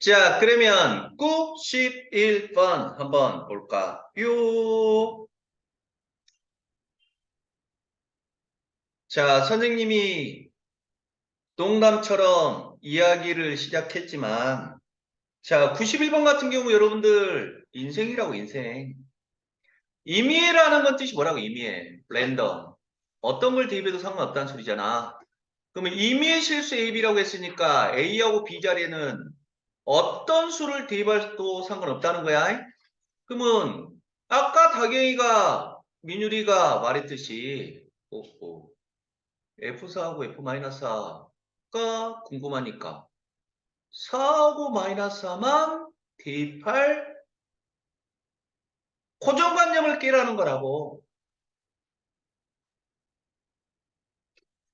자, 그러면 91번 한번 볼까요? 자, 선생님이 농담처럼 이야기를 시작했지만, 자, 91번 같은 경우 여러분들 인생이라고 인생. 임의라는 건 뜻이 뭐라고 임의해? 랜덤. 어떤 걸 대입해도 상관없다는 소리잖아. 그러면 임의의 실수 A, B라고 했으니까 A하고 B 자리에는 어떤 수를 대입해도 상관없다는 거야. 그러면 아까 다경이가 민율이가 말했듯이 F4하고 F-4가 궁금하니까 4하고 마이너스 4만 대입할 고정관념을 깨라는 거라고.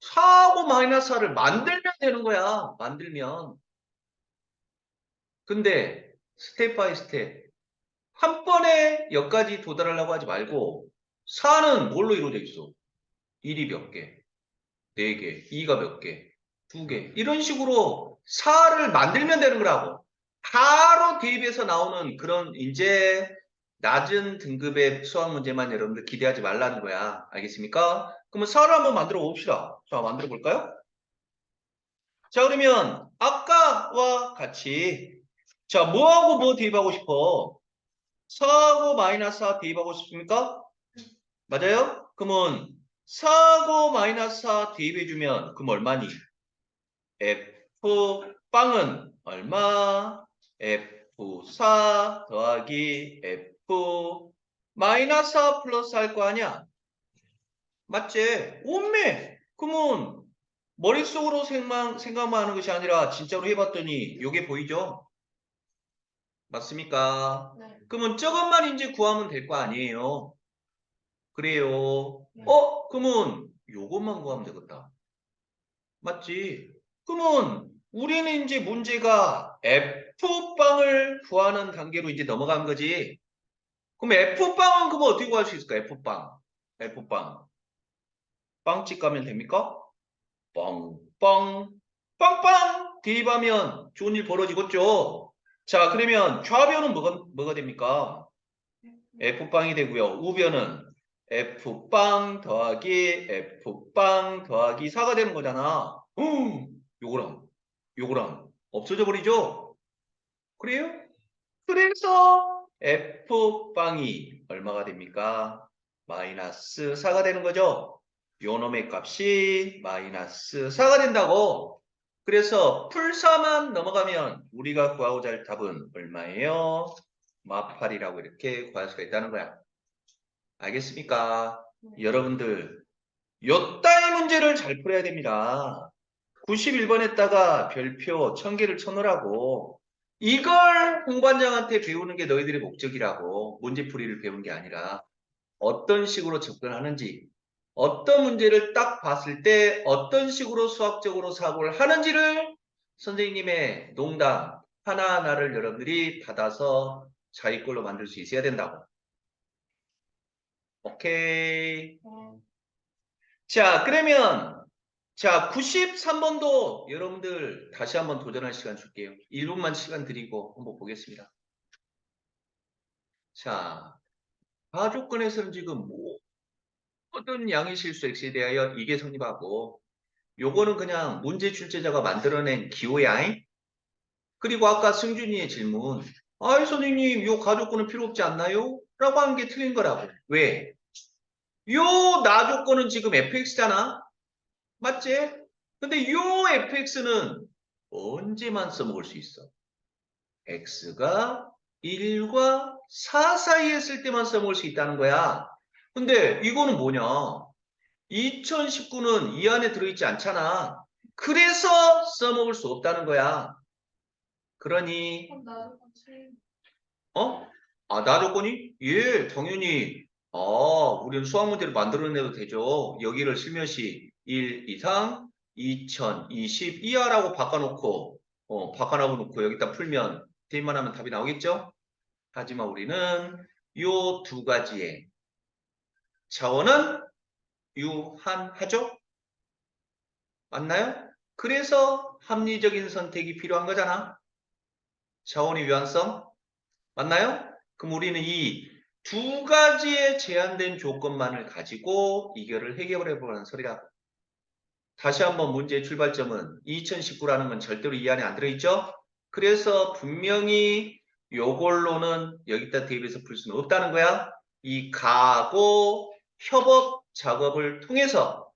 4하고 마이너스 4를 만들면 되는 거야. 만들면. 근데 스텝 바이 스텝 한 번에 여기까지 도달하려고 하지 말고 4는 뭘로 이루어져 있어? 1이 몇 개? 4개, 2가 몇 개, 2개. 이런 식으로 4를 만들면 되는 거라고. 바로 대입해서 나오는 그런 이제 낮은 등급의 수학 문제만 여러분들 기대하지 말라는 거야. 알겠습니까? 그러면 4를 한번 만들어 봅시다. 자, 만들어 볼까요? 자, 그러면 아까와 같이 자, 뭐하고 뭐 대입하고 싶어? 4하고 마이너스 4 대입하고 싶습니까? 맞아요? 그러면 4하고 마이너스 4 대입해주면 그럼 얼마니? F빵은 얼마? F4 더하기 F 마이너스 4 플러스 할 거 아니야? 맞지? 오메! 그러면 머릿속으로 생각만 하는 것이 아니라 진짜로 해봤더니 요게 보이죠? 맞습니까? 네. 그러면 저것만 이제 구하면 될 거 아니에요? 그래요. 네. 그러면 요것만 구하면 되겠다. 맞지? 그러면 우리는 이제 문제가 F빵을 구하는 단계로 이제 넘어간 거지. 그럼 F빵은 그럼 어떻게 구할 수 있을까? F빵. F빵. 빵집 가면 됩니까? 빵, 빵, 빵빵! 대입하면 좋은 일 벌어지겠죠? 자, 그러면 좌변은 뭐가 됩니까? F빵이 되고요. 우변은 F빵 더하기 F빵 더하기 4가 되는 거잖아. 요거랑 없어져 버리죠? 그래요? 그래서 F빵이 얼마가 됩니까? 마이너스 4가 되는 거죠? 요 놈의 값이 마이너스 4가 된다고. 그래서 풀4만 넘어가면 우리가 구하고자 할 답은 얼마예요? 마팔이라고 이렇게 구할 수가 있다는 거야. 알겠습니까? 여러분들 요 따위 문제를 잘 풀어야 됩니다. 91번에다가 별표 1000개를 쳐놓으라고. 이걸 공반장한테 배우는 게 너희들의 목적이라고. 문제풀이를 배우는 게 아니라 어떤 식으로 접근하는지, 어떤 문제를 딱 봤을 때 어떤 식으로 수학적으로 사고를 하는지를 선생님의 농담 하나하나를 여러분들이 받아서 자기 걸로 만들 수 있어야 된다고. 오케이. 자, 그러면 자, 93번도 여러분들 다시 한번 도전할 시간 줄게요. 1분만 시간 드리고 한번 보겠습니다. 자, 가조건에서는 지금 모든 양의 실수 x에 대하여 이게 성립하고 요거는 그냥 문제 출제자가 만들어낸 기호야. 그리고 아까 승준이의 질문 아이 선생님 요 가조건은 필요 없지 않나요? 라고 한 게 틀린 거라고. 왜? 요 나조건은 지금 fx잖아. 맞지? 근데 요 fx는 언제만 써먹을 수 있어? x가 1과 4 사이에 있을 때만 써먹을 수 있다는 거야. 근데 이거는 뭐냐? 2019는 이 안에 들어있지 않잖아. 그래서 써먹을 수 없다는 거야. 그러니 나 조건이? 예, 당연히. 우리는 수학 문제를 만들어내도 되죠. 여기를 슬며시 1 이상 2020 이하라고 바꿔놓고 여기다 풀면 대입만 하면 답이 나오겠죠? 하지만 우리는 요 두 가지의 자원은 유한하죠? 맞나요? 그래서 합리적인 선택이 필요한 거잖아. 자원의 유한성 맞나요? 그럼 우리는 이 두 가지의 제한된 조건만을 가지고 이거를 해결해 보라는 소리라. 다시 한번 문제의 출발점은 2019라는 건 절대로 이 안에 안 들어있죠? 그래서 분명히 요걸로는 여기다 대입해서 풀 수는 없다는 거야. 이 가하고 협업 작업을 통해서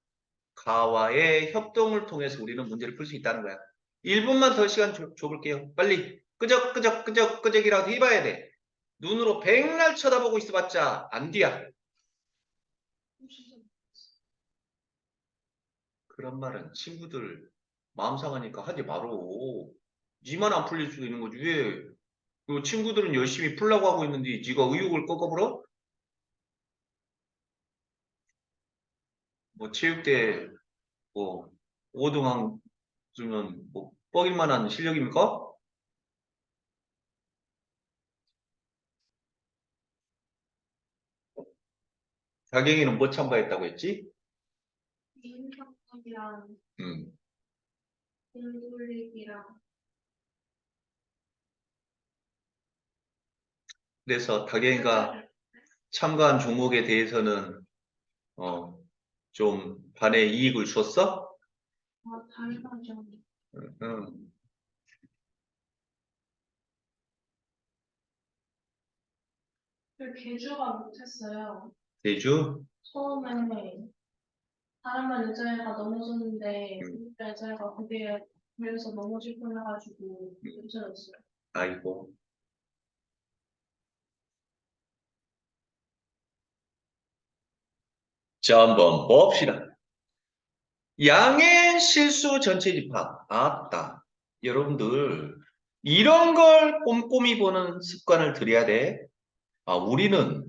가와의 협동을 통해서 우리는 문제를 풀 수 있다는 거야. 1분만 더 시간 줘볼게요. 빨리 끄적끄적이라도 해봐야 돼. 눈으로 백날 쳐다보고 있어봤자 안 돼야. 그런 말은 친구들 마음 상하니까 하지 말어. 니만 안 풀릴 수도 있는 거지. 왜? 그 친구들은 열심히 풀려고 하고 있는데 네가 의욕을 꺾어버려? 뭐 체육대 뭐 5등 주면 뭐 뻑일 만한 실력입니까? 자경이는 뭐 참가했다고 했지? 이윤석이랑 음. 공돌리기랑 그래서 다경이가 참가한 종목에 대해서는 좀 반에 이익을 줬어? 당연하죠. 응. 그 개주가 못했어요. 대주? 처음에 다른 반 여자애가 넘어졌는데 음. 우리 여자애가 그게 그래서 넘어질 뻔해가지고 괜찮았어요. 아이고. 자, 한번 봅시다. 양의 실수 전체 집합. 아따. 여러분들, 이런 걸 꼼꼼히 보는 습관을 들여야 돼. 아, 우리는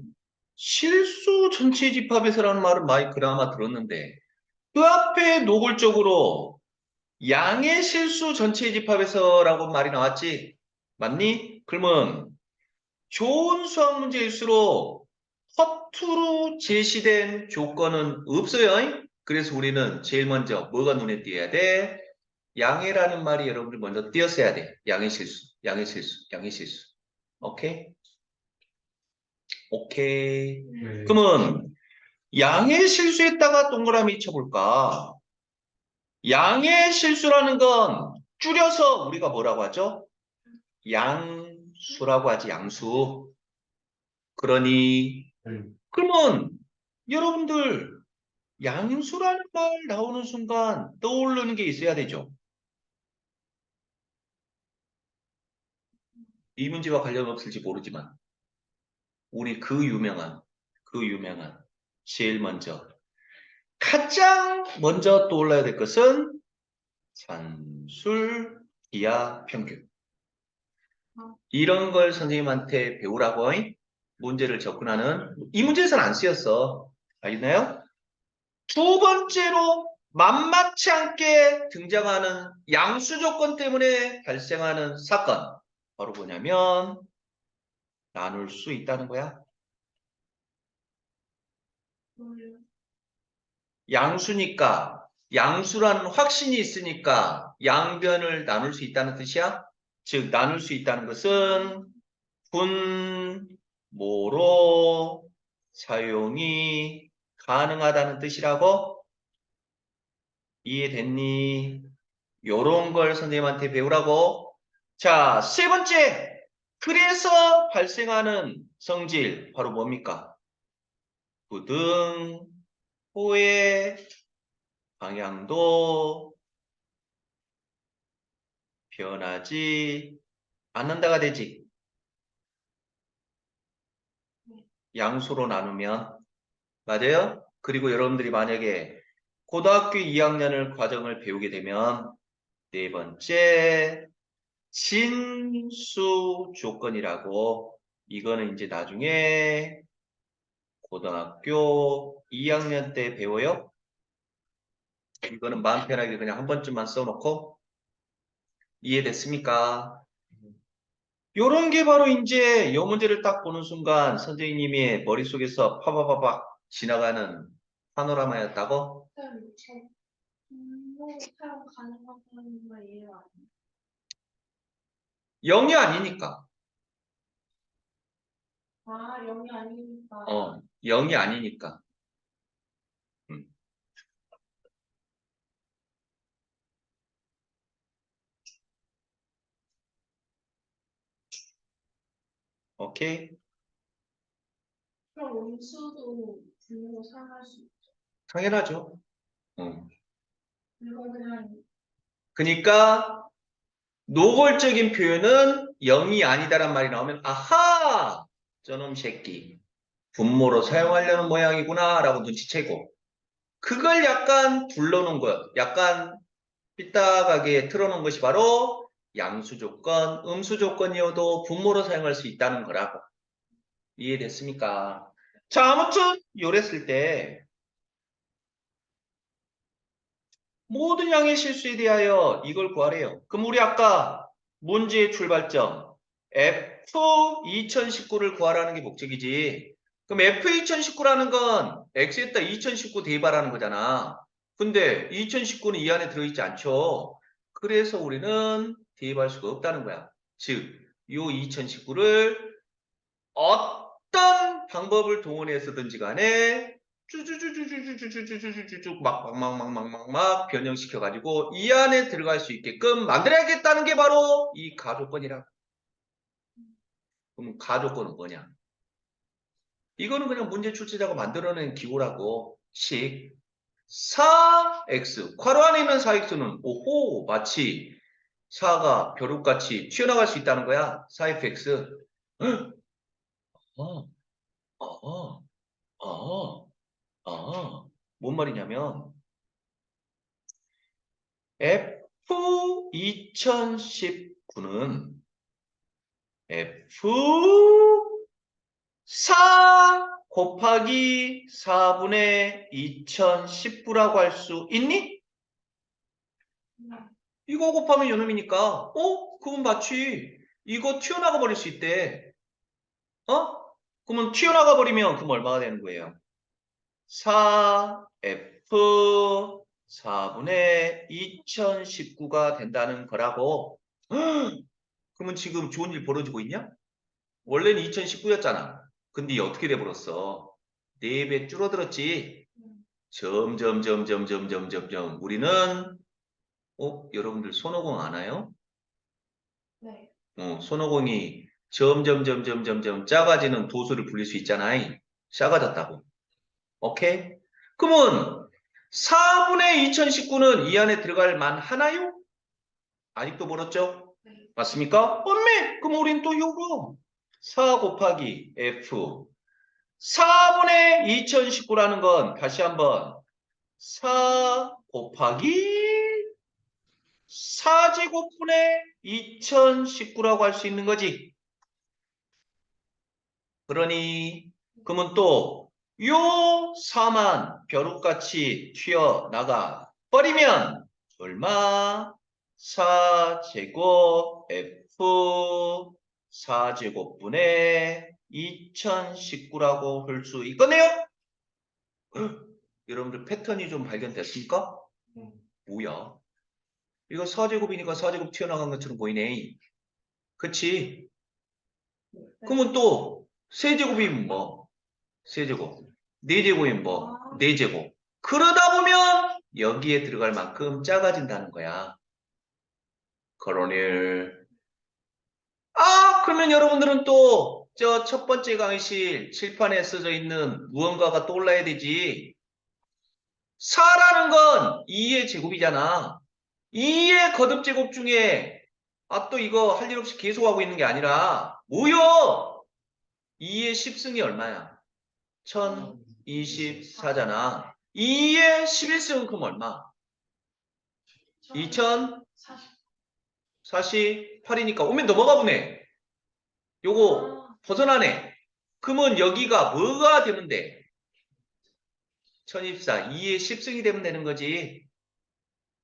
실수 전체 집합에서라는 말은 많이 그나마 들었는데, 그 앞에 노골적으로 양의 실수 전체 집합에서라고 말이 나왔지? 맞니? 그러면 좋은 수학 문제일수록 허투루 제시된 조건은 없어요. 그래서 우리는 제일 먼저 뭐가 눈에 띄어야 돼? 양해라는 말이 여러분들 먼저 띄었어야 돼. 양해 실수, 양해 실수, 양해 실수. 오케이? 오케이. 네. 그러면 양해 실수에다가 동그라미 쳐볼까? 양해 실수라는 건 줄여서 우리가 뭐라고 하죠? 양수라고 하지, 양수. 그러니, 그러면 여러분들 양수라는 말 나오는 순간 떠오르는 게 있어야 되죠. 이 문제와 관련 없을지 모르지만 우리 그 유명한 제일 먼저 가장 먼저 떠올라야 될 것은 산술, 기하, 평균. 이런 걸 선생님한테 배우라고 문제를 접근하는 이 문제에서는 안 쓰였어. 알겠나요? 두 번째로 만만치 않게 등장하는 양수 조건 때문에 발생하는 사건. 바로 뭐냐면 나눌 수 있다는 거야. 양수니까 양수라는 확신이 있으니까 양변을 나눌 수 있다는 뜻이야. 즉 나눌 수 있다는 것은 분모로 사용이 가능하다는 뜻이라고. 이해됐니? 요런 걸 선생님한테 배우라고. 자, 세 번째. 그래서 발생하는 성질 바로 뭡니까? 부등, 호의 방향도 변하지 않는다가 되지. 양수로 나누면. 맞아요? 그리고 여러분들이 만약에 고등학교 2학년을 과정을 배우게 되면 네 번째 진수 조건이라고, 이거는 이제 나중에 고등학교 2학년 때 배워요. 이거는 마음 편하게 그냥 한 번쯤만 써놓고. 이해됐습니까? 요런 게 바로 이제 이 문제를 딱 보는 순간 선생님의 머릿속에서 파바바박 지나가는 파노라마였다고? 분모 사용 가능하다는 걸 이해가 안 돼요. 0이 아니니까. 아, 0이 아니니까. 0이 아니니까. 음. 오케이? 그럼 음수도 분모로 사용할 수 있죠. 당연하죠. 어. 이거 그냥 그러니까 노골적인 표현은 0이 아니다란 말이 나오면 아하! 저놈 새끼. 분모로 사용하려는 모양이구나 라고 눈치채고 그걸 약간 둘러놓은 것, 약간 삐딱하게 틀어놓은 것이 바로 양수 조건, 음수 조건이어도 분모로 사용할 수 있다는 거라고. 이해됐습니까? 자, 아무튼 요랬을 때 모든 양의 실수에 대하여 이걸 구하래요. 그럼 우리 아까 문제의 출발점 F 2019를 구하라는 게 목적이지. 그럼 F 2019라는 건 X에다 2019 대입하라는 거잖아. 근데 2019는 이 안에 들어있지 않죠. 그래서 우리는 대입할 수가 없다는 거야. 즉, 요 2019를 어떤 방법을 동원해서든지 간에 쭈쭈쭈쭈쭈쭈쭈쭈쭈쭈 막 변형시켜가지고 이 안에 들어갈 수 있게끔 만들어야겠다는 게 바로 이 가조건이라. 그럼 가조건은 뭐냐? 이거는 그냥 문제 출제자가 만들어낸 기호라고. 식 4x 괄호 안에 있는 4x는 오호 마치 4가 벼룩같이 튀어나갈 수 있다는 거야. 4fx. 어, 어, 어. 뭔 말이냐면 F 2019는 F 4 곱하기 4분의 2019라고 할 수 있니? 이거 곱하면 요놈이니까 그건 맞지. 이거 튀어나가 버릴 수 있대. 그러면 튀어나가 버리면 그럼 얼마가 되는 거예요? 4F 4분의 2019가 된다는 거라고. 그러면 지금 좋은 일 벌어지고 있냐? 원래는 2019였잖아. 근데 어떻게 돼버렸어? 4배 줄어들었지? 점점점점점점점 우리는 여러분들 손오공 아나요? 네. 손오공이 점점점점점점 작아지는 도수를 불릴 수 있잖아. 작아졌다고. 오케이? 그러면 4분의 2019는 이 안에 들어갈 만 하나요? 아직도 멀었죠? 네. 맞습니까? 엄매! 그럼 우린 또 요거 4 곱하기 F 4분의 2019라는 건 다시 한번 4 곱하기 4제곱분의 2019라고 할 수 있는 거지. 그러니 그러면 또 요 4만 벼룩같이 튀어나가 버리면 얼마? 4제곱 F 4제곱분의 2019라고 할 수 있겠네요? 여러분들 패턴이 좀 발견됐습니까? 뭐야? 이거 4제곱이니까 4제곱 튀어나간 것처럼 보이네. 그치? 그러면 또 세제곱이면 뭐? 세제곱. 네제곱이면 뭐? 네제곱. 그러다 보면 여기에 들어갈 만큼 작아진다는 거야. 그러니 그러면 여러분들은 또 저 첫 번째 강의실 칠판에 써져 있는 무언가가 떠올라야 되지. 4라는 건 2의 제곱이잖아. 2의 거듭제곱 중에 또 이거 할 일 없이 계속하고 있는 게 아니라 뭐요? 2의 10승이 얼마야? 1024잖아. 2의 11승은 그럼 얼마? 2048이니까 오면 넘어가 보네. 요거 벗어나네. 그러면 여기가 뭐가 되면 돼? 1024, 2의 10승이 되면 되는 거지.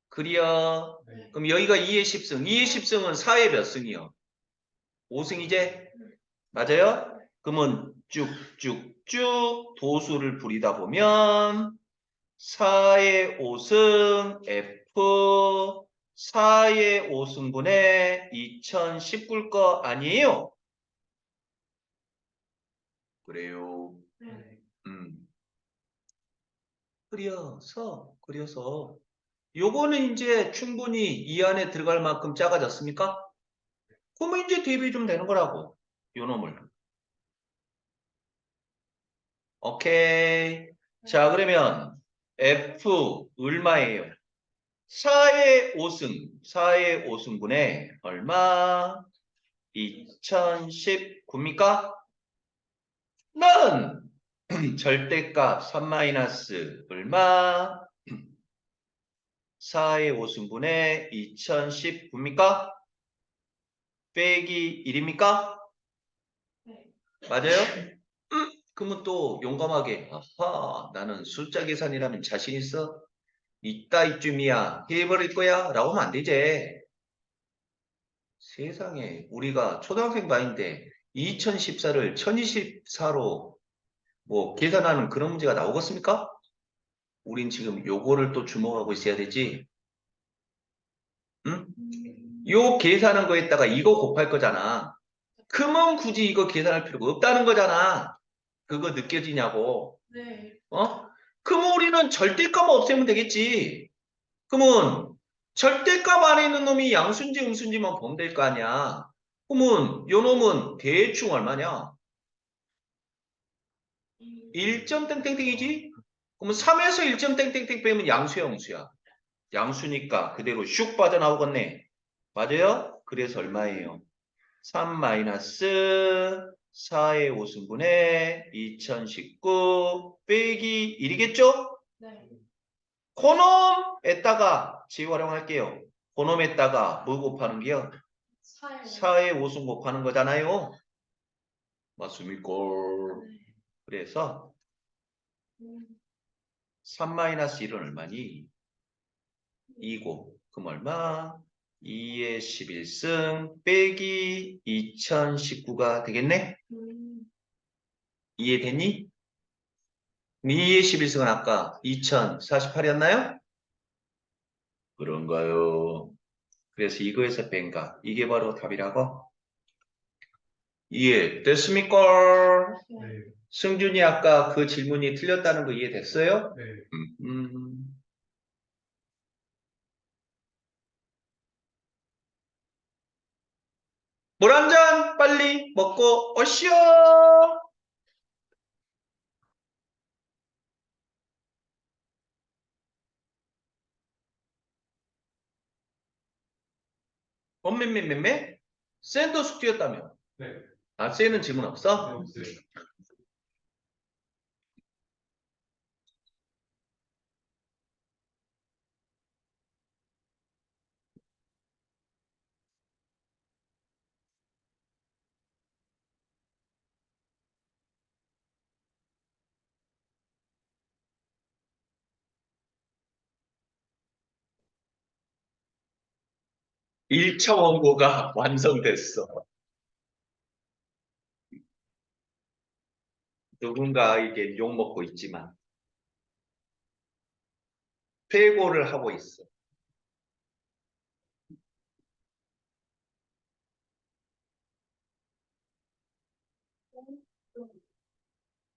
그리어. 네. 그럼 여기가 2의 10승. 2의 10승은 4의 몇 승이요? 5승이제? 맞아요? 그러면 쭉쭉쭉 도수를 부리다 보면 4의 5승 F 4의 5승분의 2019일 거 아니에요? 그래요. 네. 그려서 요거는 이제 충분히 이 안에 들어갈 만큼 작아졌습니까? 그러면 이제 대입이 좀 되는 거라고. 요 놈을. 오케이. 자, 그러면 F 얼마예요? 4의 5승분의 얼마? 2019입니까? 는 절대값 3 마이너스 얼마? 4의 5승분의 2019입니까? 빼기 1입니까? 네. 맞아요? 그러면 또 용감하게 아하 나는 숫자 계산이라면 자신 있어? 이따 이쯤이야 해버릴 거야 라고 하면 안 되지. 세상에 우리가 초등학생 반인데 2014를 1024로 뭐 계산하는 그런 문제가 나오겠습니까? 우린 지금 요거를 또 주목하고 있어야 되지. 응? 요 계산한 거에다가 이거 곱할 거잖아. 그러면 굳이 이거 계산할 필요가 없다는 거잖아. 그거 느껴지냐고. 네. 어? 그러면 우리는 절대값 없애면 되겠지. 그러면 절대값 안에 있는 놈이 양수인지 음수인지만 보면 될 거 아니야. 그러면 요 놈은 대충 얼마냐? 1점 땡땡땡이지? 그러면 3에서 1점 땡땡땡 빼면 양수야, 음수야? 양수니까 그대로 슉 빠져나오겠네. 맞아요? 그래서 얼마예요? 3 마이너스 4의 5승분의 2019 빼기 1이겠죠? 네. 고놈에다가 재활용할게요. 고놈에다가 뭐 곱하는 게요? 4의 5승 곱하는 거잖아요. 맞습니까? 네. 그래서 음, 3 마이너스 1은 얼마니? 2고 그럼 얼마? 2의 11승 빼기 2019가 되겠네? 이해됐니? 2의 11승은 아까 2048이었나요? 그런가요? 그래서 이거에서 뺀가? 이게 바로 답이라고? 이해됐습니까? 네. 승준이 아까 그 질문이 틀렸다는 거 이해됐어요? 네. 음. 물 한 잔 빨리 먹고 오시오. 엄매매매매? 샌도 숙제였다며? 네. 아, 쌤은 질문 네, 없어? 없어요. 1차 원고가 완성됐어. 누군가에게 욕먹고 있지만 퇴고를 하고 있어.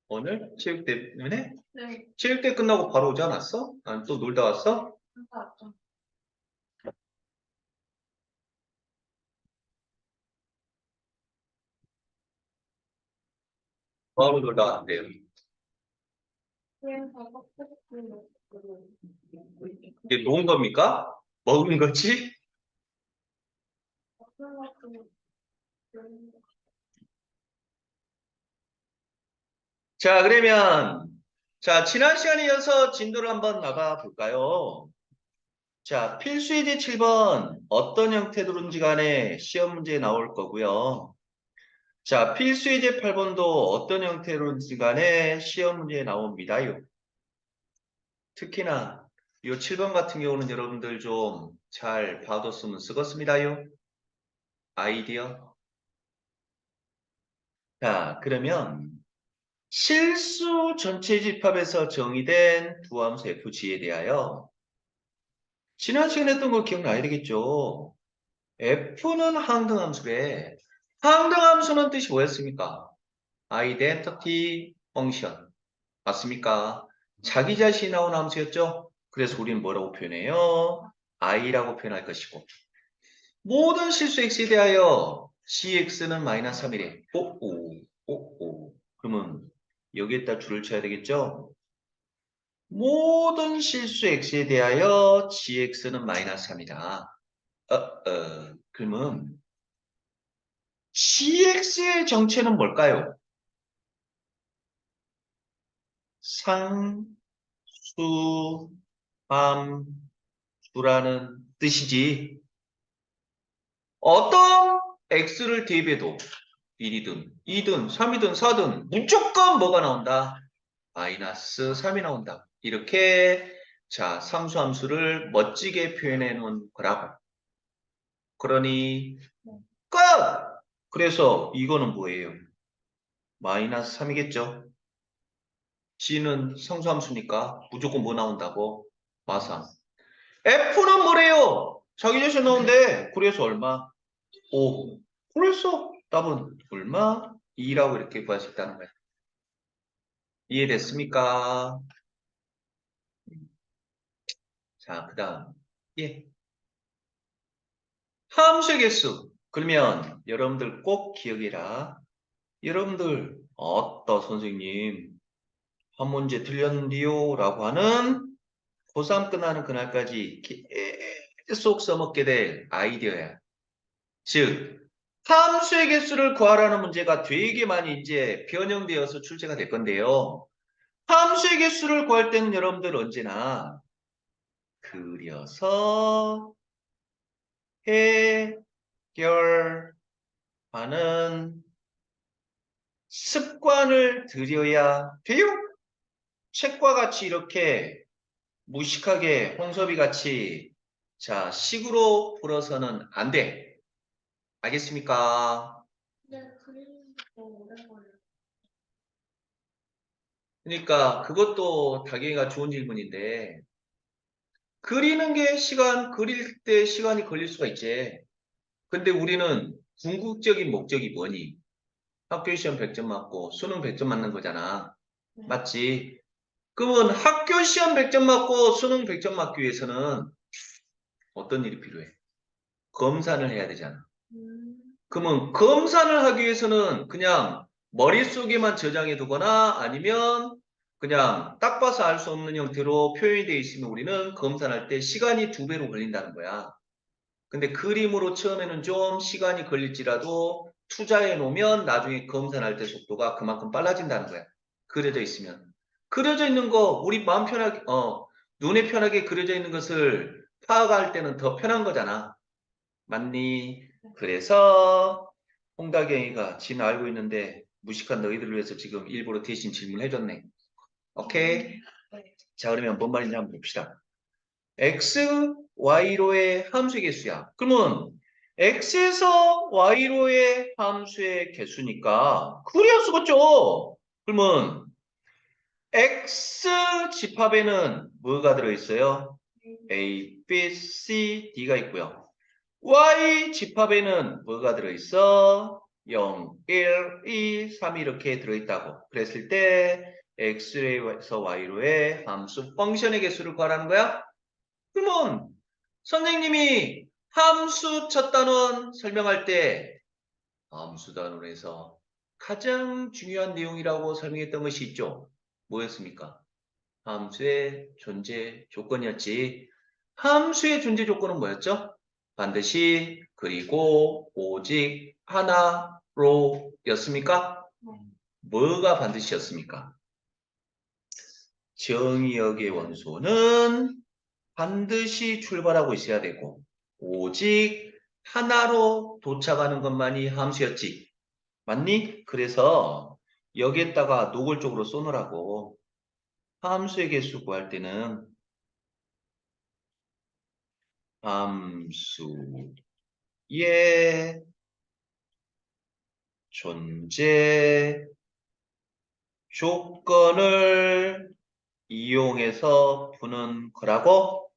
오늘 체육대 때문에? 네. 체육대 끝나고 바로 오지 않았어? 아니 또 놀다 왔어? 맞죠. 바로 놀다 왔대요. 그래서 껍데기 이게 놓은 겁니까? 먹은 거지? 어떤 것도 자, 그러면 자, 지난 시간에 이어서 진도를 한번 나가 볼까요? 자, 필수이제 7번 어떤 형태로든지 간에 시험 문제 나올 거고요. 자, 필수이제 8번도 어떤 형태로든지 간에 시험 문제 나옵니다요. 특히나 이 7번 같은 경우는 여러분들 좀 잘 봐뒀으면 쓰겠습니다요. 아이디어. 자, 그러면 실수 전체 집합에서 정의된 두 함수 FG에 대하여 지난 시간에 했던 거 기억나야 되겠죠? F는 항등함수래. 항등함수는 뜻이 뭐였습니까? identity function. 맞습니까? 자기 자신이 나온 함수였죠? 그래서 우리는 뭐라고 표현해요? i라고 표현할 것이고. 모든 실수 x에 대하여 gx는 마이너스 3이래. 오오. 그러면 여기에다 줄을 쳐야 되겠죠? 모든 실수 x에 대하여 gx는 마이너스 3이다. 그러면 gx의 정체는 뭘까요? 상수함수라는 뜻이지. 어떤 x를 대입해도 1이든 2든 3이든 4든 무조건 뭐가 나온다? 마이너스 3이 나온다. 이렇게 자 상수함수를 멋지게 표현해 놓은 거라고. 그러니 끝! 그래서 이거는 뭐예요? 마이너스 3이겠죠? G는 상수함수니까 무조건 뭐 나온다고? 마삼. F는 뭐래요? 자기 자신 나온대. 그래서 얼마? 5. 그래서 답은 얼마? 2라고 이렇게 구할 수 있다는 거야. 이해됐습니까? 자, 그 다음. 예. 함수의 개수. 그러면 여러분들 꼭 기억해라. 여러분들, 선생님, 한 문제 틀렸는데요? 라고 하는 고3 끝나는 그날까지 계속 써먹게 될 아이디어야. 즉, 함수의 개수를 구하라는 문제가 되게 많이 이제 변형되어서 출제가 될 건데요. 함수의 개수를 구할 때는 여러분들 언제나 그려서 해결하는 습관을 들여야 돼요. 책과 같이 이렇게 무식하게 홍섭이 같이 자 식으로 풀어서는 안 돼. 알겠습니까? 근데 그림도 오래 걸려. 그러니까 그것도 당연히가 좋은 질문인데 그리는 게 그릴 때 시간이 걸릴 수가 있지. 근데 우리는 궁극적인 목적이 뭐니? 학교 시험 100점 맞고 수능 100점 맞는 거잖아. 네. 맞지? 그러면 학교 시험 100점 맞고 수능 100점 맞기 위해서는 어떤 일이 필요해? 검산을 해야 되잖아. 음, 그러면 검산을 하기 위해서는 그냥 머릿속에만 저장해 두거나 아니면 그냥 딱 봐서 알 수 없는 형태로 표현이 되어 있으면 우리는 검산할 때 시간이 2배로 걸린다는 거야. 근데 그림으로 처음에는 좀 시간이 걸릴지라도 투자해 놓으면 나중에 검산할 때 속도가 그만큼 빨라진다는 거야. 그려져 있으면. 그려져 있는 거 우리 마음 편하게 눈에 편하게 그려져 있는 것을 파악할 때는 더 편한 거잖아. 맞니? 그래서 홍다경이가 지는 알고 있는데 무식한 너희들을 위해서 지금 일부러 대신 질문해줬네. 오케이? 네. 자, 그러면 뭔 말인지 한번 봅시다. x, y로의 함수의 개수야. 그러면 x에서 y로의 함수의 개수니까 그래야 쓰겠죠. 그러면 x 집합에는 뭐가 들어있어요? a, b, c, d가 있고요. y 집합에는 뭐가 들어있어? 0, 1, 2, 3 이렇게 들어있다고. 그랬을 때 x에서 y로의 함수 펑션의 개수를 구하라는 거야? 그러면 선생님이 함수 첫 단원 설명할 때 함수 단원에서 가장 중요한 내용이라고 설명했던 것이 있죠. 뭐였습니까? 함수의 존재 조건이었지. 함수의 존재 조건은 뭐였죠? 반드시 그리고 오직 하나로 였습니까? 네. 뭐가 반드시였습니까? 정의역의 원소는 반드시 출발하고 있어야 되고 오직 하나로 도착하는 것만이 함수였지. 맞니? 그래서 여기에다가 노골적으로 써놓으라고. 함수의 개수 구할 때는 함수의 존재 조건을 이용해서 푸는 거라고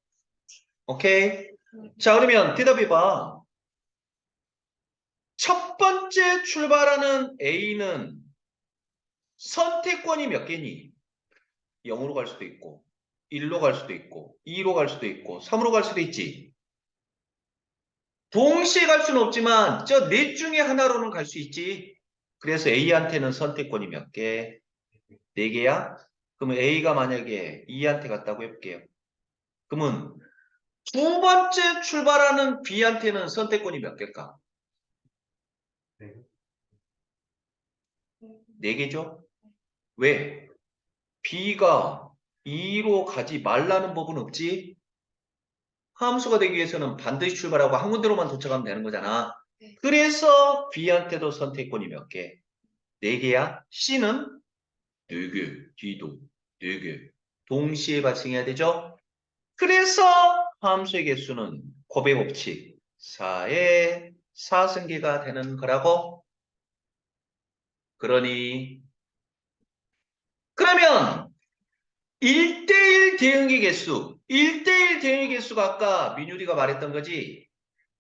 오케이? 자, 그러면 대답해봐. 첫 번째 출발하는 A는 선택권이 몇 개니? 0으로 갈 수도 있고, 1로 갈 수도 있고, 2로 갈 수도 있고, 3으로 갈 수도 있지. 동시에 갈 수는 없지만 저 넷 중에 하나로는 갈 수 있지. 그래서 A한테는 선택권이 몇 개? 4개야? 그러면 A가 만약에 E한테 갔다고 해볼게요. 그러면 두 번째 출발하는 B한테는 선택권이 몇 개일까? 네. 4개죠? 왜? B가 2로 가지 말라는 법은 없지? 함수가 되기 위해서는 반드시 출발하고 한 군데로만 도착하면 되는 거잖아. 네. 그래서 B한테도 선택권이 몇 개? 4개야? C는 4개, D도 4개. 동시에 발생해야 되죠? 그래서 함수의 개수는 곱의 법칙 4의 4승계가 되는 거라고. 그러면 1대1 대응의 개수, 1대1 대응의 개수가 아까 민유리가 말했던 거지.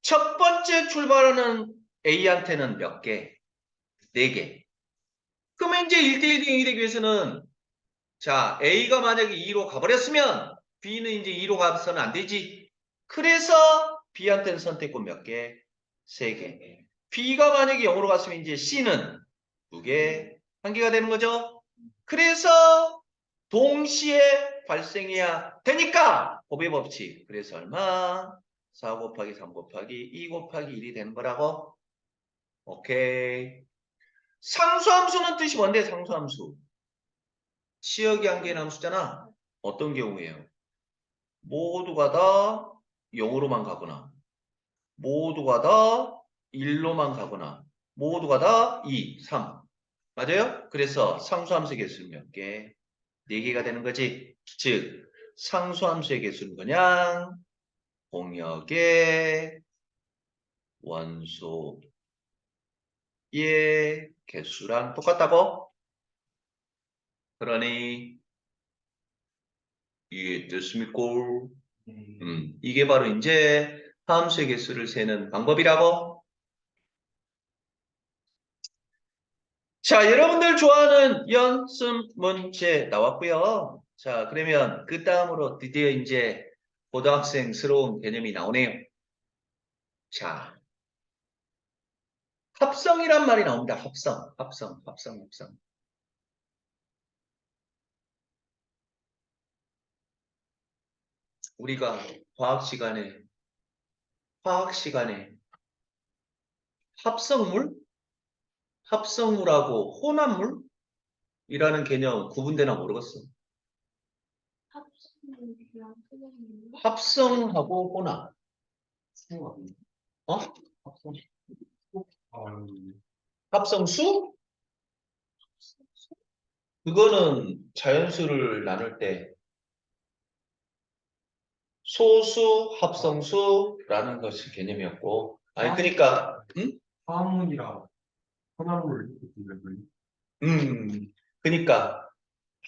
첫 번째 출발하는 A한테는 몇 개? 4개. 그러면 이제 1대1 대응이 되기 위해서는 자, A가 만약에 2로 가버렸으면 B는 이제 2로 가서는 안 되지. 그래서 B한테는 선택권 몇 개? 3개. B가 만약에 0으로 갔으면 이제 C는 2개, 1개가 되는 거죠. 그래서 동시에 발생해야 되니까 곱의 법칙. 그래서 얼마? 4 곱하기 3 곱하기 2 곱하기 1이 되는 거라고. 오케이. 상수함수는 뜻이 뭔데 상수함수? 치역이 한 개의 함수잖아. 어떤 경우에요? 모두가 다 0으로만 가거나 모두가 다 1로만 가거나 모두가 다 2, 3. 맞아요? 그래서 상수함수의 개수는 몇 개? 4개가 되는 거지. 즉 상수함수의 개수는 그냥 공역의 원소의 개수랑 똑같다고? 그러니 이해됐습니까? 이게 바로 이제 함수의 개수를 세는 방법이라고. 자, 여러분들 좋아하는 연습 문제 나왔고요. 자, 그러면 그 다음으로 드디어 이제 고등학생스러운 개념이 나오네요. 자, 합성이란 말이 나옵니다. 합성. 우리가 과학 시간에 합성물? 합성물하고 혼합물이라는 개념 구분되나 모르겠어. 합성이랑 틀렸는데? 합성하고 혼합. 어? 합성수? 그거는 자연수를 나눌 때 소수, 합성수라는 것이 개념이었고. 아니, 그러니까, 화합물이랑 혼합물 이렇게 분류해요. 그러니까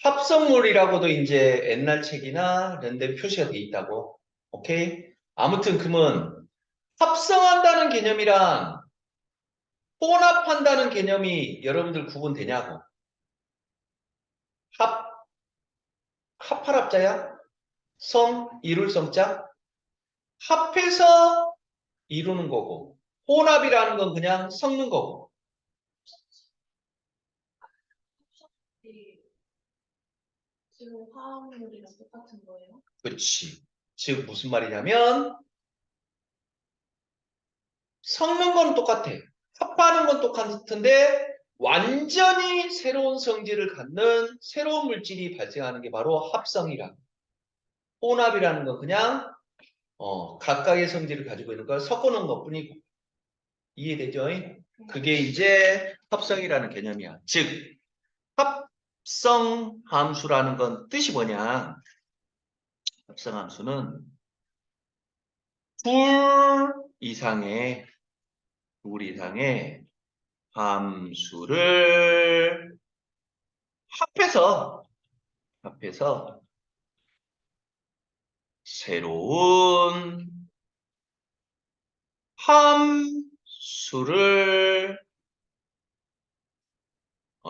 합성물이라고도 이제 옛날 책이나 이런 데 표시가 돼 있다고. 오케이? 아무튼 그러면 합성한다는 개념이랑 혼합한다는 개념이 여러분들 구분되냐고. 합할합자야? 이룰 성자? 합해서 이루는 거고 혼합이라는 건 그냥 섞는 거고. 이 지금 화합물이랑 똑같은 거예요? 그렇지. 즉 무슨 말이냐면 섞는 건 똑같아. 합하는 건 똑같은데 완전히 새로운 성질을 갖는 새로운 물질이 발생하는 게 바로 합성이라. 혼합이라는 건 그냥 각각의 성질을 가지고 있는 걸 섞어놓은 것뿐이고. 이해되죠? 그게 이제 합성이라는 개념이야. 즉 합성 함수라는 건 뜻이 뭐냐? 합성 함수는 둘 이상의 함수를 합해서 새로운 함수를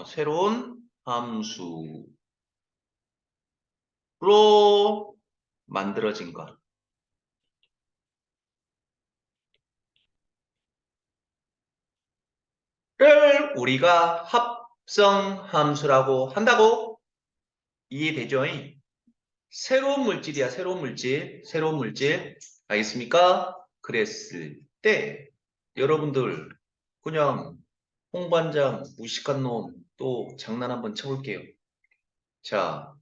새로운 함수로 만들어진 것. 를 우리가 합성함수라고 한다고 이해되죠? 새로운 물질이야, 새로운 물질. 새로운 물질. 알겠습니까? 그랬을 때 여러분들 그냥 홍반장 무식한 놈 또 장난 한번 쳐볼게요. 자,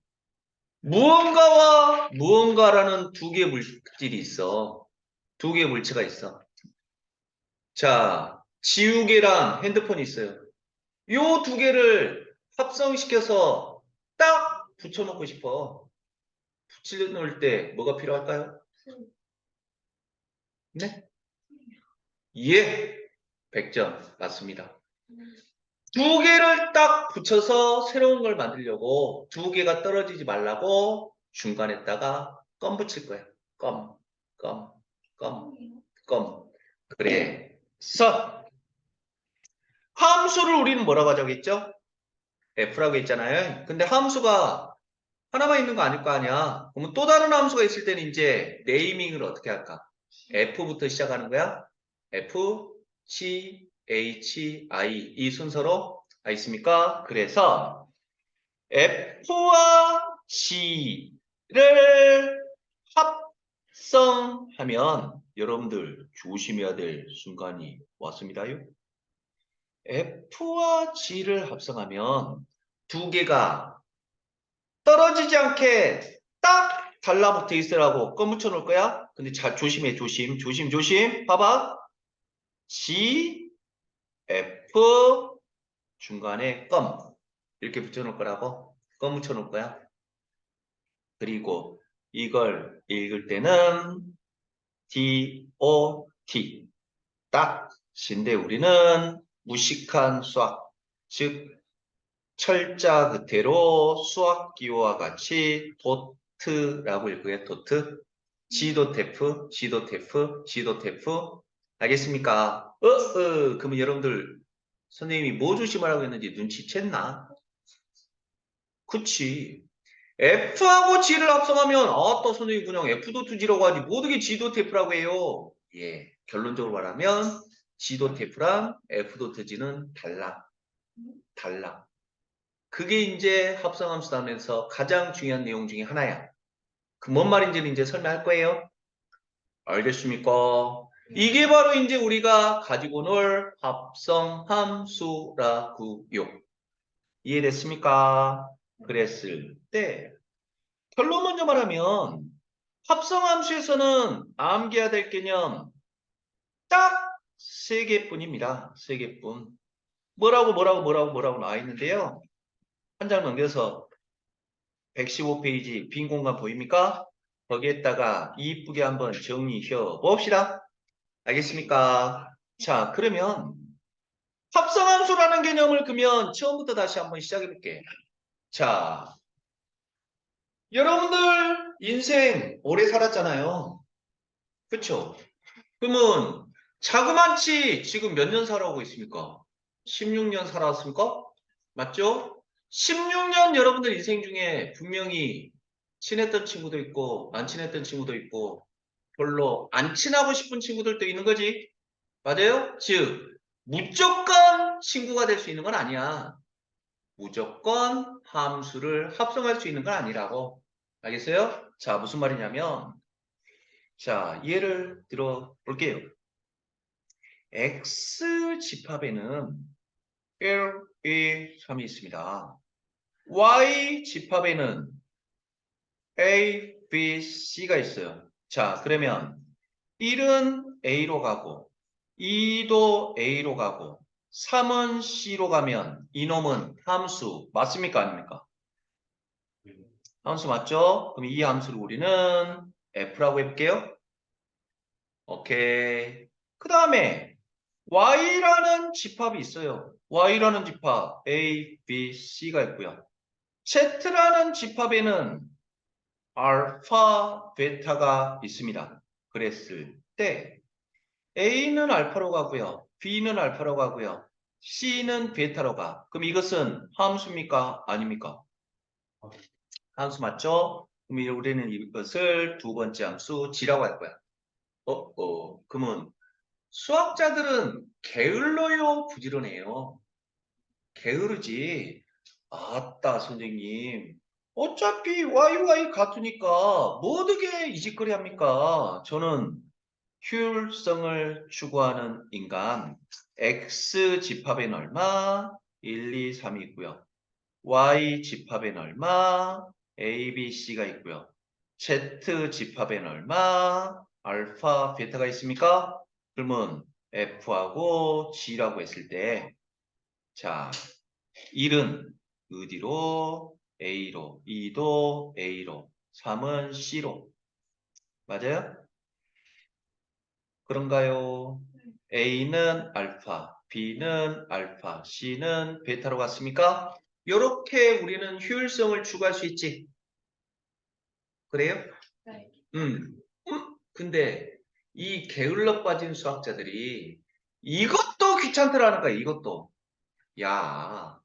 무언가와 무언가라는 두 개의 물질이 있어. 두 개의 물체가 있어. 자, 지우개랑 핸드폰이 있어요. 요 두 개를 합성시켜서 딱 붙여놓고 싶어. 붙여놓을 때 뭐가 필요할까요? 네? 예, 100점 맞습니다. 두 개를 딱 붙여서 새로운 걸 만들려고 두 개가 떨어지지 말라고 중간에다가 껌 붙일 거야. 껌, 껌, 껌, 껌. 그래서 함수를 우리는 뭐라고 하자고 했죠? F라고 했잖아요. 근데 함수가 하나만 있는 거 아닐 거 아니야. 그러면 또 다른 함수가 있을 때는 이제 네이밍을 어떻게 할까? F부터 시작하는 거야. F, C, H, I 이 순서로 있습니까? 그래서 F와 G를 합성하면 여러분들 조심해야 될 순간이 왔습니다요. F와 G를 합성하면 두 개가 떨어지지 않게 딱 달라붙어 있으라고 꺼묻혀 놓을 거야. 근데 잘 조심해, 조심, 조심, 조심. 봐봐. G, F, 중간에 껌. 이렇게 붙여 놓을 거라고. 꺼묻혀 놓을 거야. 그리고 이걸 읽을 때는 D, O, T. 딱. 인데 우리는 무식한 수학. 즉, 철자 그대로 수학 기호와 같이 도트라고 읽고요. 도트. 지도테프, 지도테프, 지도테프. 알겠습니까? 그러면 여러분들 선생님이 뭐 조심하라고 했는지 눈치챘나? 그치. F하고 G를 합성하면 또 선생님 그냥 F도트지라고 하지 모든 게 G도테프라고 해요. 예, 결론적으로 말하면 G도테프랑 F도트지는 달라. 달라. 그게 이제 합성함수 단원에서 가장 중요한 내용 중에 하나야. 그 뭔 말인지는 이제 설명할 거예요. 알겠습니까? 이게 바로 이제 우리가 가지고 놀 합성함수라고요. 이해됐습니까? 그랬을 때 결론 먼저 말하면 합성함수에서는 암기해야 될 개념 딱 3개뿐입니다. 3개뿐. 뭐라고 나와 있는데요. 한 장 넘겨서 115페이지 빈 공간 보입니까? 거기에다가 이쁘게 한번 정리해 봅시다. 알겠습니까? 자, 그러면 합성함수라는 개념을 그러면 처음부터 다시 한번 시작해 볼게. 자, 여러분들 인생 오래 살았잖아요. 그쵸? 그러면 자그만치 지금 몇 년 살아오고 있습니까? 16년 살아왔습니까? 맞죠? 16년 여러분들 인생 중에 분명히 친했던 친구도 있고 안 친했던 친구도 있고 별로 안 친하고 싶은 친구들도 있는 거지. 맞아요? 즉 무조건 친구가 될 수 있는 건 아니야. 무조건 함수를 합성할 수 있는 건 아니라고. 알겠어요? 자, 무슨 말이냐면 자, 예를 들어 볼게요. X 집합에는 1, 2, 3이 있습니다. Y 집합에는 A, B, C가 있어요. 자, 그러면 1은 A로 가고 2도 A로 가고 3은 C로 가면 이놈은 함수 맞습니까? 아닙니까? 함수 맞죠? 그럼 이 함수를 우리는 F라고 해볼게요. 오케이. 그 다음에 Y라는 집합이 있어요. Y라는 집합 A, B, C가 있고요. Z라는 집합에는 알파, 베타가 있습니다. 그랬을 때 A는 알파로 가고요. B는 알파로 가고요. C는 베타로 가. 그럼 이것은 함수입니까? 아닙니까? 함수 맞죠? 그럼 우리는 이것을 두 번째 함수 G라고 할 거야. 그러면 수학자들은 게을러요? 부지런해요? 게으르지. 아따, 선생님. 어차피 YY 같으니까 뭐 어떻게 이짓거리 합니까? 저는 효율성을 추구하는 인간. X 집합엔 얼마? 1, 2, 3이 있고요. Y 집합엔 얼마? A, B, C가 있고요. Z 집합엔 얼마? 알파, 베타가 있습니까? 그러면 F하고 G라고 했을 때, 자, 1은 어디로? A로, 2도 A로, 3은 C로. 맞아요? 그런가요? A는 알파, B는 알파, C는 베타로 갔습니까? 이렇게 우리는 효율성을 추구할 수 있지. 그래요? 네. 근데 이 게을러 빠진 수학자들이 이것도 귀찮더라는 거야, 이것도. 야,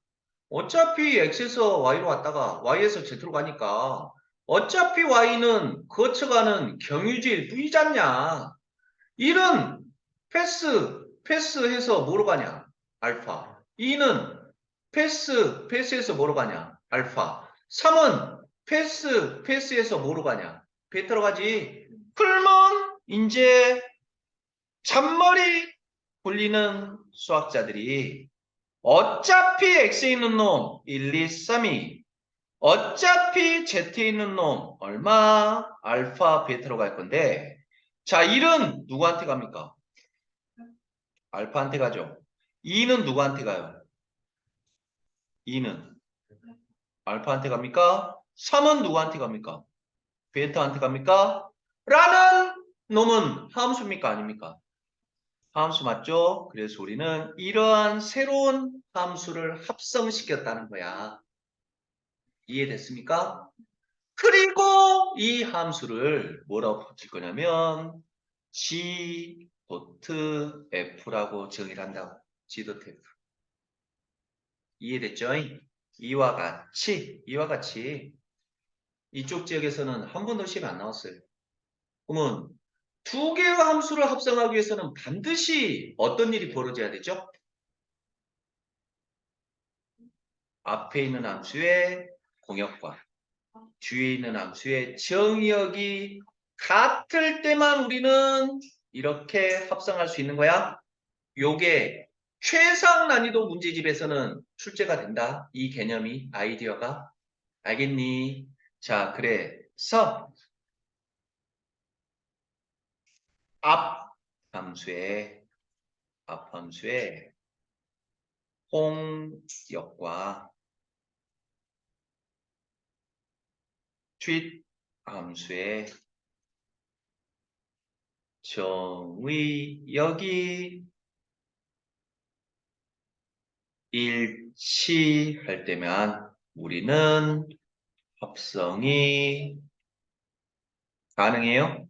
어차피 X에서 Y로 왔다가 Y에서 Z로 가니까 어차피 Y는 거쳐가는 경유지일 뿐이잖냐. 이는 패스해서 뭐로 가냐? 알파. 2는 패스해서 뭐로 가냐? 알파. 3은 패스해서 뭐로 가냐? 베타로 가지. 풀면 이제 잔머리 굴리는 수학자들이 어차피 X에 있는 놈 1, 2, 3이 어차피 Z에 있는 놈 얼마? 알파, 베타로 갈 건데 자, 1은 누구한테 갑니까? 알파한테 가죠. 2는 누구한테 가요? 2는 알파한테 갑니까? 3은 누구한테 갑니까? 베타한테 갑니까? 라는 놈은 함수입니까? 아닙니까? 함수 맞죠? 그래서 우리는 이러한 새로운 함수를 합성시켰다는 거야. 이해됐습니까? 그리고 이 함수를 뭐라고 붙일 거냐면 G 도트 F라고 정의를 한다고. G 도트 F. 이해됐죠? 이와 같이 이쪽 지역에서는 한 번도 시험이 안 나왔어요. 그러면 두 개의 함수를 합성하기 위해서는 반드시 어떤 일이 벌어져야 되죠? 앞에 있는 함수의 공역과 뒤에 있는 함수의 정의역이 같을 때만 우리는 이렇게 합성할 수 있는 거야. 요게 최상 난이도 문제집에서는 출제가 된다. 이 개념이, 아이디어가. 알겠니? 자, 그래서 앞 함수의 홍역과 뒷 함수의 정의역이 일치할 때면 우리는 합성이 가능해요?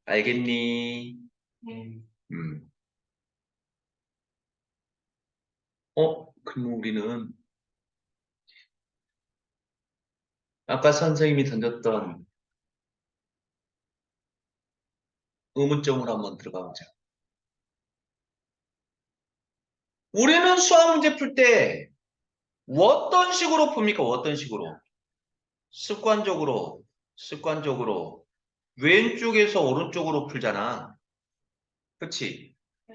알겠니? 네. 음. 그럼 우리는 아까 선생님이 던졌던 의문점으로 한번 들어가 보자. 우리는 수학 문제 풀 때 어떤 식으로 풉니까? 어떤 식으로? 습관적으로 왼쪽에서 오른쪽으로 풀잖아. 그치?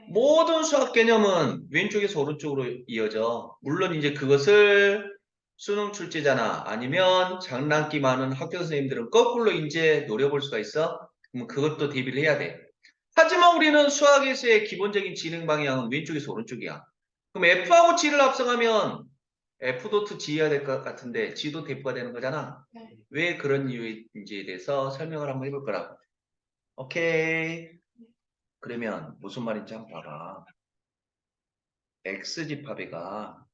모든 수학 개념은 왼쪽에서 오른쪽으로 이어져. 물론 이제 그것을 수능 출제자나 아니면 장난기 많은 학교 선생님들은 거꾸로 이제 노려볼 수가 있어. 그럼 그것도 대비를 해야 돼. 하지만 우리는 수학에서의 기본적인 진행 방향은 왼쪽에서 오른쪽이야. 그럼 F하고 G를 합성하면 F도트 G해야 될 것 같은데 G도 F가 되는 거잖아. 네. 왜 그런 이유인지에 대해서 설명을 한번 해볼 거라고. 오케이. 그러면 무슨 말인지 한번 봐봐. X집합에가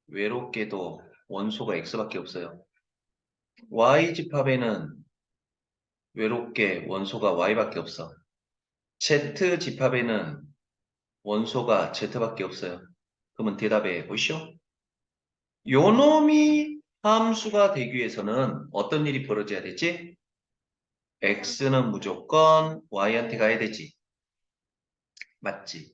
외롭게도 원소가 x밖에 없어요. y 집합에는 외롭게 원소가 y밖에 없어. z 집합에는 원소가 z밖에 없어요. 그러면 대답해 보시오. 요놈이 함수가 되기 위해서는 어떤 일이 벌어져야 되지? x는 무조건 y한테 가야 되지. 맞지?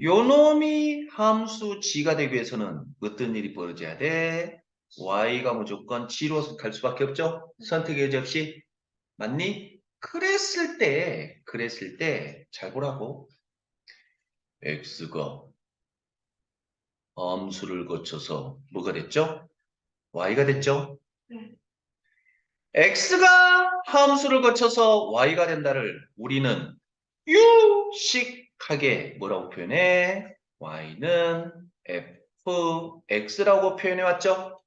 요놈이 함수 g가 되기 위해서는 어떤 일이 벌어져야 돼? y가 무조건 g로 갈 수밖에 없죠? 선택의 여지 없이. 맞니? 그랬을 때 잘 보라고. x가 함수를 거쳐서 뭐가 됐죠? y가 됐죠? 네. x가 함수를 거쳐서 y가 된다를 우리는 유식하게 뭐라고 표현해? y는 fx라고 표현해 왔죠?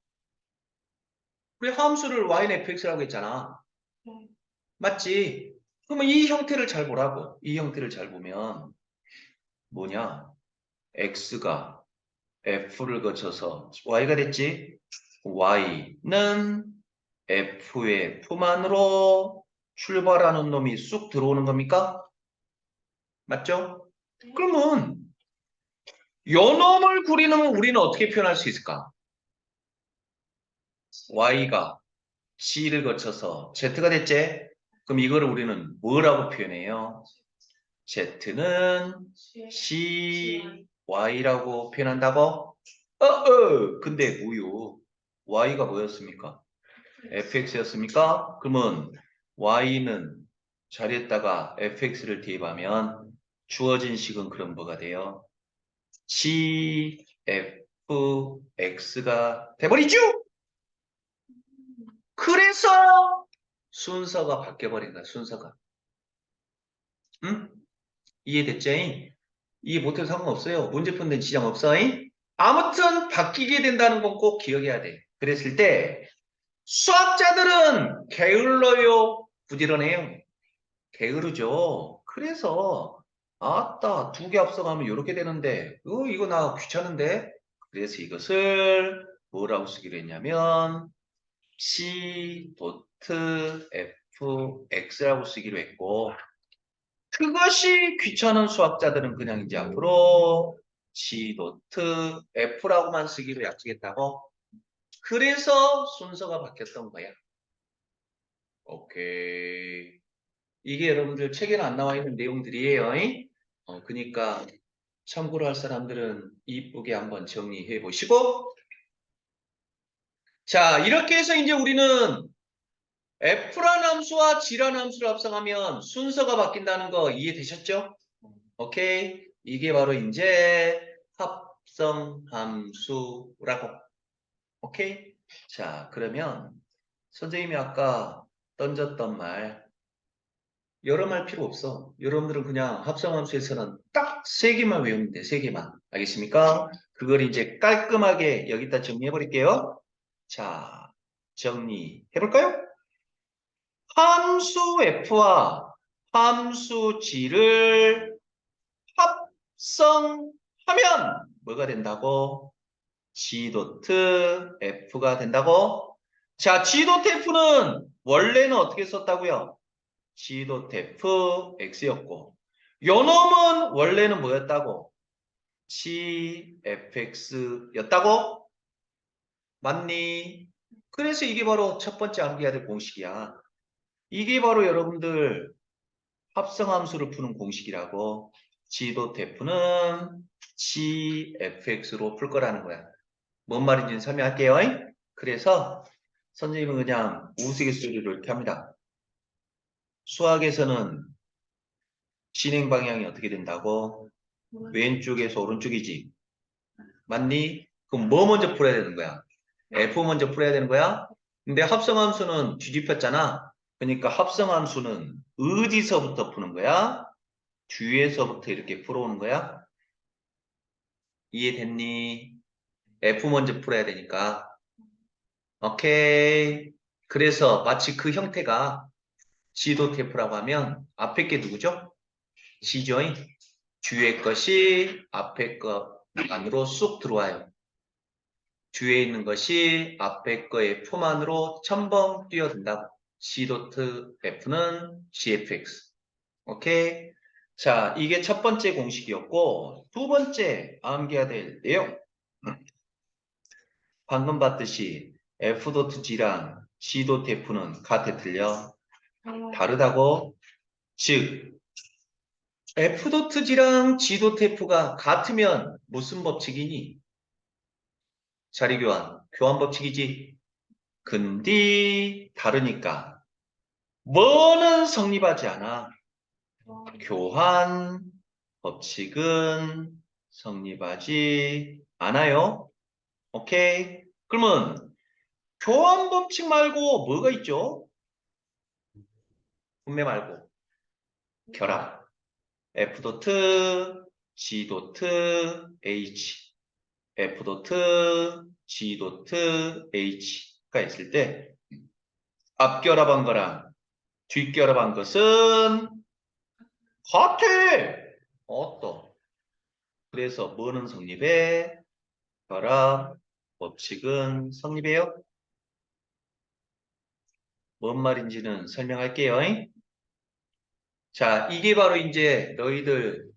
우리 함수를 y는 fx라고 했잖아. 네. 맞지? 그러면 이 형태를 잘 보라고. 이 형태를 잘 보면 뭐냐? x가 f를 거쳐서 y가 됐지? y는 f의 품 안으로 출발하는 놈이 쑥 들어오는 겁니까? 맞죠? 네. 그러면 요 놈을 구리는 우리는 어떻게 표현할 수 있을까? y가 c를 거쳐서 z가 됐지? 그럼 이거를 우리는 뭐라고 표현해요? z는 c, y라고 표현한다고? 근데 무유. y가 뭐였습니까? fx였습니까? 그러면 y는 자리에다가 fx를 대입하면 주어진 식은 그럼 뭐가 돼요? gfx가 돼버리죠? 그래서 순서가 바뀌어버린 거야, 순서가. 응? 이해됐지? 이해 못해도 상관없어요. 문제 푸는 데는 지장 없어. 잉? 아무튼 바뀌게 된다는 건 꼭 기억해야 돼. 그랬을 때 수학자들은 게을러요? 부지런해요? 게으르죠. 그래서 아따 두 개 앞서가면 이렇게 되는데 이거 나 귀찮은데 그래서 이것을 뭐라고 쓰기로 했냐면 C 도트 FX라고 쓰기로 했고 그것이 귀찮은 수학자들은 그냥 이제 앞으로 C 도트 F라고만 쓰기로 약속했다고 그래서 순서가 바뀌었던 거야. 오케이. 이게 여러분들 책에는 안 나와 있는 내용들이에요. 그러니까 참고로 할 사람들은 이쁘게 한번 정리해 보시고 자 이렇게 해서 이제 우리는 F란 함수와 G란 함수를 합성하면 순서가 바뀐다는 거 이해되셨죠? 오케이. 이게 바로 이제 합성 함수라고. 오케이. 자 그러면 선생님이 아까 던졌던 말 여러 말 필요 없어. 여러분들은 그냥 합성함수에서는 딱 세 개만 외우면 돼. 세 개만. 알겠습니까? 그걸 이제 깔끔하게 여기다 정리해 버릴게요. 자, 정리해 볼까요? 함수 f와 함수 g를 합성하면 뭐가 된다고? g 도트 f가 된다고? 자, g 도트 f는 원래는 어떻게 썼다고요? g 도트 f x였고 요 놈은 원래는 뭐였다고? gfx였다고? 맞니? 그래서 이게 바로 첫 번째 암기해야 될 공식이야. 이게 바로 여러분들 합성함수를 푸는 공식이라고. g 도트 f는 gfx로 풀 거라는 거야. 뭔 말인지는 설명할게요. 그래서 선생님은 그냥 우스갯소리로 이렇게 합니다. 수학에서는 진행 방향이 어떻게 된다고? 왼쪽에서 오른쪽이지. 맞니? 그럼 뭐 먼저 풀어야 되는 거야? F 먼저 풀어야 되는 거야? 근데 합성함수는 뒤집혔잖아. 그러니까 합성함수는 어디서부터 푸는 거야? 뒤에서부터 이렇게 풀어오는 거야? 이해됐니? F 먼저 풀어야 되니까. 오케이. 그래서 마치 그 형태가 G도 테프라고 하면 앞에 게 누구죠? G죠? 뒤에 것이 앞에 것 안으로 쑥 들어와요. 뒤에 있는 것이 앞에 거 F만으로 첨벙 뛰어든다. C.F는 GFX. 오케이? 자, 이게 첫 번째 공식이었고, 두 번째 암기해야 될 내용. 방금 봤듯이 F.G랑 G.F는 같아 틀려? 다르다고? 즉, F.G랑 G.F가 같으면 무슨 법칙이니? 자리교환, 교환 법칙이지. 근데 다르니까 뭐는 성립하지 않아. 교환 법칙은 성립하지 않아요. 오케이? 그러면 교환 법칙 말고 뭐가 있죠? 분매 말고 결합. F 도트, G 도트, H. F 도트, G 도트, H가 있을 때 앞결합한 거랑 뒷결합한 것은 같아. 어떠? 그래서 뭐는 성립해? 결합 법칙은 성립해요? 뭔 말인지는 설명할게요. 자, 이게 바로 이제 너희들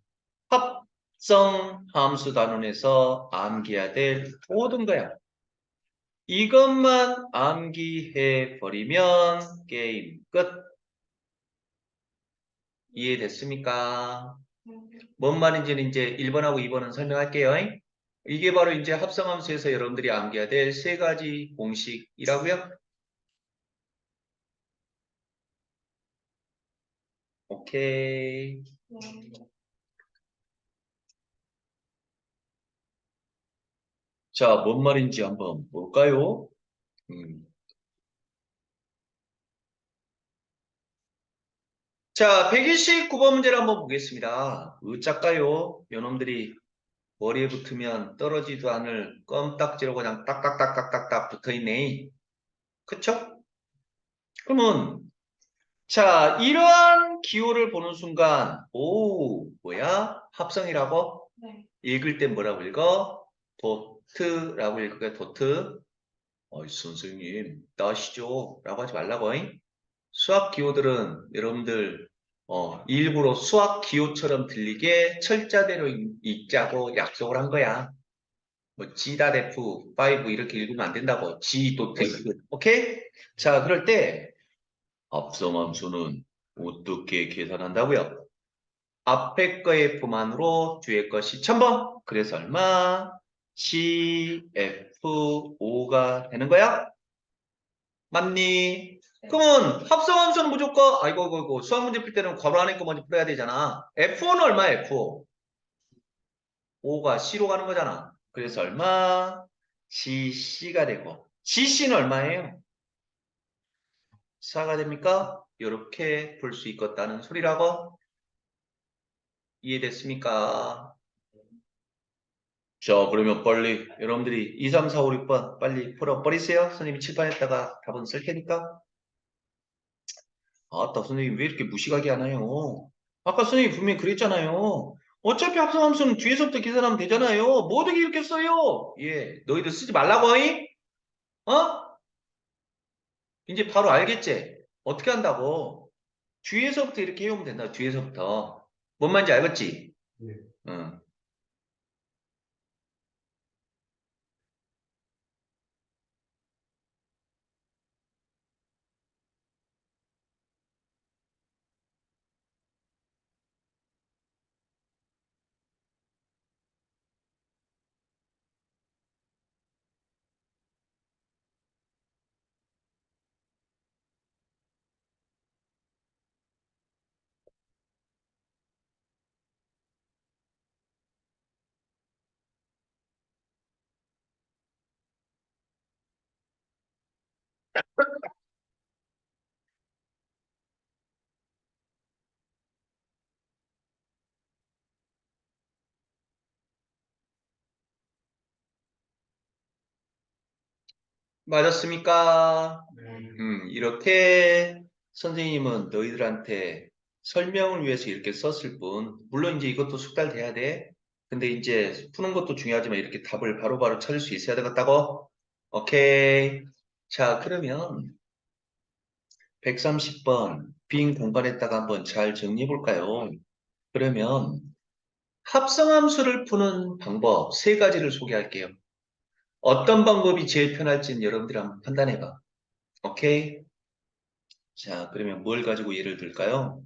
합성 함수 단원에서 암기해야 될 모든 거야. 이것만 암기해 버리면 게임 끝. 이해됐습니까? 뭔 말인지는 이제 1번하고 2번은 설명할게요. 이게 바로 이제 합성함수에서 여러분들이 암기해야 될 세 가지 공식이라고요. 오케이. 자, 뭔 말인지 한번 볼까요? 자, 129번 문제를 한번 보겠습니다. 으짝까요? 요놈들이 머리에 붙으면 떨어지도 않을 껌딱지로 그냥 딱딱딱딱딱딱 붙어있네. 그쵸? 그러면 자, 이러한 기호를 보는 순간 오, 뭐야? 합성이라고? 네. 읽을 땐 뭐라고 읽어? 도트라고 읽을까요? 도트. 선생님, 나시죠? 라고 하지 말라고. 수학 기호들은 여러분들 일부러 수학 기호처럼 들리게 철자대로 읽자고 약속을 한 거야. 뭐 G.F, 5 이렇게 읽으면 안 된다고. G.F. 오케이? 자, 그럴 때 합성함수는 어떻게 계산한다고요? 앞에 거의 F만으로 뒤에 것이 1000번. 그래서 얼마? CF5가 되는 거야? 맞니? 그러면 합성함수는 무조건 아이고 수학 문제 풀 때는 괄호 안에 거 먼저 풀어야 되잖아. F5는 얼마야? F5. 5가 C로 가는 거잖아. 그래서 얼마? GC가 되고 GC는 얼마예요? 4가 됩니까? 이렇게 볼 수 있겠다는 소리라고? 이해됐습니까? 자, 그러면 빨리 여러분들이 2, 3, 4, 5, 6번 빨리 풀어버리세요. 선생님이 칠판에다가 답은 쓸 테니까. 아따, 선생님 왜 이렇게 무식하게 하나요? 아까 선생님이 분명히 그랬잖아요. 어차피 합성함수는 뒤에서부터 계산하면 되잖아요. 뭐 어떻게 이렇게 써요? 예, 너희들 쓰지 말라고, 잉? 어? 이제 바로 알겠지? 어떻게 한다고? 뒤에서부터 이렇게 해오면 된다. 뒤에서부터. 뭔 말인지 알겠지? 예. 응. 맞았습니까? 네. 이렇게 선생님은 너희들한테 설명을 위해서 이렇게 썼을 뿐, 물론 이제 이것도 숙달돼야 돼. 근데 이제 푸는 것도 중요하지만 이렇게 답을 바로바로 찾을 수 있어야 되겠다고? 오케이. 자, 그러면 130번 빈 공간에다가 한번 잘 정리해 볼까요? 그러면 합성함수를 푸는 방법 세 가지를 소개할게요. 어떤 방법이 제일 편할지는 여러분들이 한번 판단해 봐. 오케이? 자, 그러면 뭘 가지고 예를 들까요?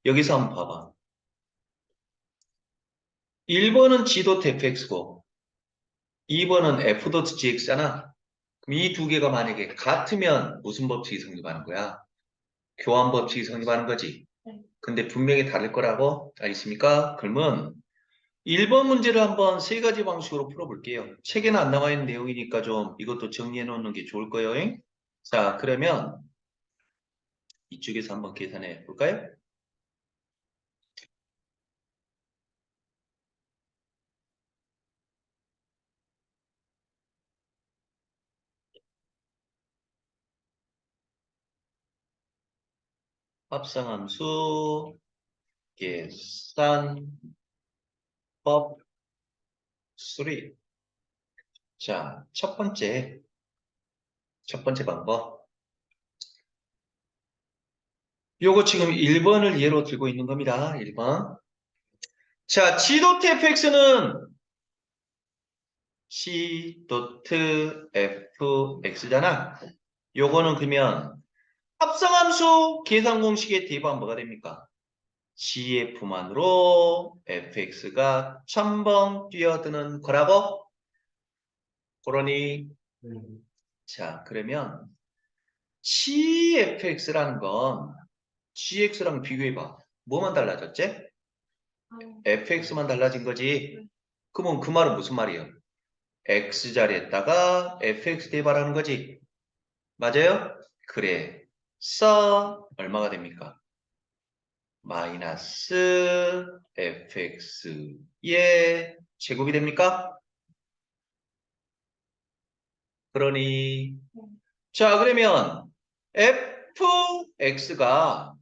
여기서 한번 봐봐. 1번은 G도 fx고 2번은 f.gx잖아. 그럼 이 두 개가 만약에 같으면 무슨 법칙이 성립하는 거야? 교환 법칙이 성립하는 거지. 네. 근데 분명히 다를 거라고 알겠습니까? 그러면 1번 문제를 한번 세 가지 방식으로 풀어볼게요. 책에는 안 나와 있는 내용이니까 좀 이것도 정리해 놓는 게 좋을 거예요. 잉? 자, 그러면 이쪽에서 한번 계산해 볼까요? 합성함수 계산법 3. 자, 첫 번째 방법. 요거 지금 1번을 예로 들고 있는 겁니다. 1번. 자, G.fx는 C.fx잖아. 요거는 그러면 합성함수 계산 공식의 대입하면 뭐가 됩니까? GF만으로 fx가 1000번 뛰어드는 거라고? 그러니 네. 자, 그러면 GFX라는 건 GX랑 비교해봐. 뭐만 달라졌지? 아, fx만 달라진 거지. 그러면 그 말은 무슨 말이에요? x 자리에다가 fx 대입하라는 거지. 맞아요? 그래. 얼마가 됩니까? 마이너스 fx의 제곱이 됩니까? 그러니 자, 그러면 fx가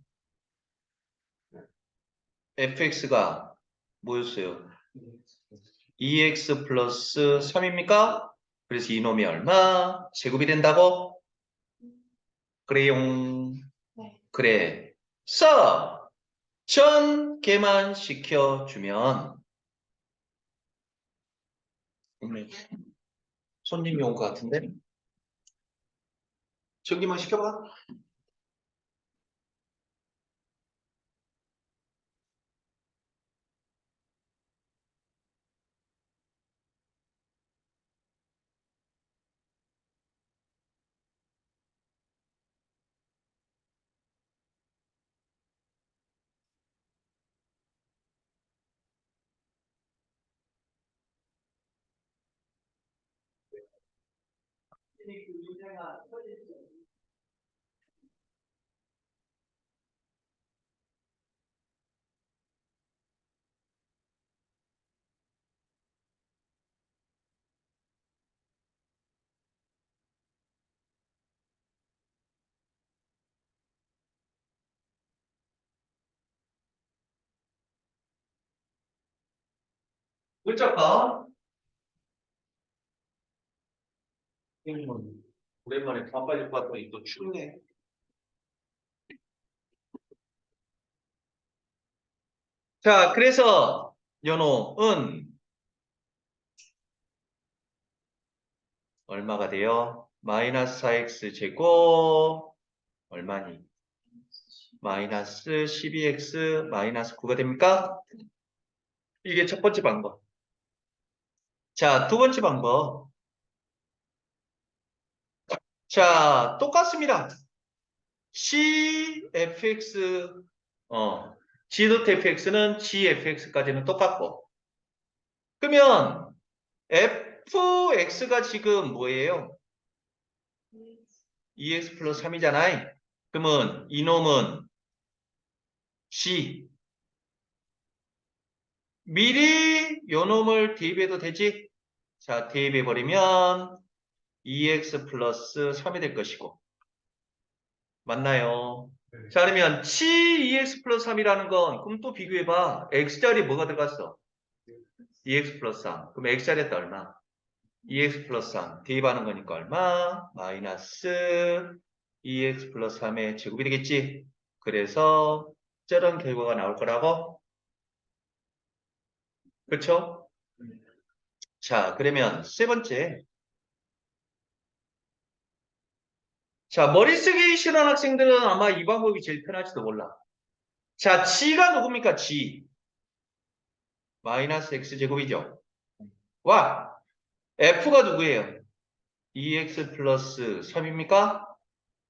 뭐였어요? 2x 플러스 3입니까? 그래서 이놈이 얼마? 제곱이 된다고? 그래용. 네. 그래. 전개만 시켜주면 손님이 온 것 같은데? 전개만 시켜봐. 글자 봐. 오랜만에 반팔 봤더니 또 춥네. 자, 그래서 연호은 얼마가 돼요? 마이너스 4x 제곱 얼마니? 마이너스 12x 마이너스 9가 됩니까? 이게 첫 번째 방법. 자, 두 번째 방법. 자, 똑같습니다. CFX, G.fx는 GFX까지는 똑같고. 그러면 fx가 지금 뭐예요? 2x 플러스 3이잖아요. 그러면 이놈은 G. 미리 요놈을 대입해도 되지? 자, 대입해버리면 2x 플러스 3이 될 것이고. 맞나요? 네. 자, 그러면 C 2x 플러스 3이라는 건 그럼 또 비교해봐. x자리에 뭐가 들어갔어? 2x 플러스 3. 그럼 x자리에다 얼마? 2x 플러스 3 대입하는 거니까 얼마? 마이너스 2x 플러스 3의 제곱이 되겠지. 그래서 저런 결과가 나올 거라고. 그렇죠? 자, 그러면 세 번째. 자, 머리 쓰기 싫어하는 학생들은 아마 이 방법이 제일 편할지도 몰라. 자, g가 누굽니까? g. 마이너스 x제곱이죠. 와, f가 누구예요? 2x 플러스 3입니까?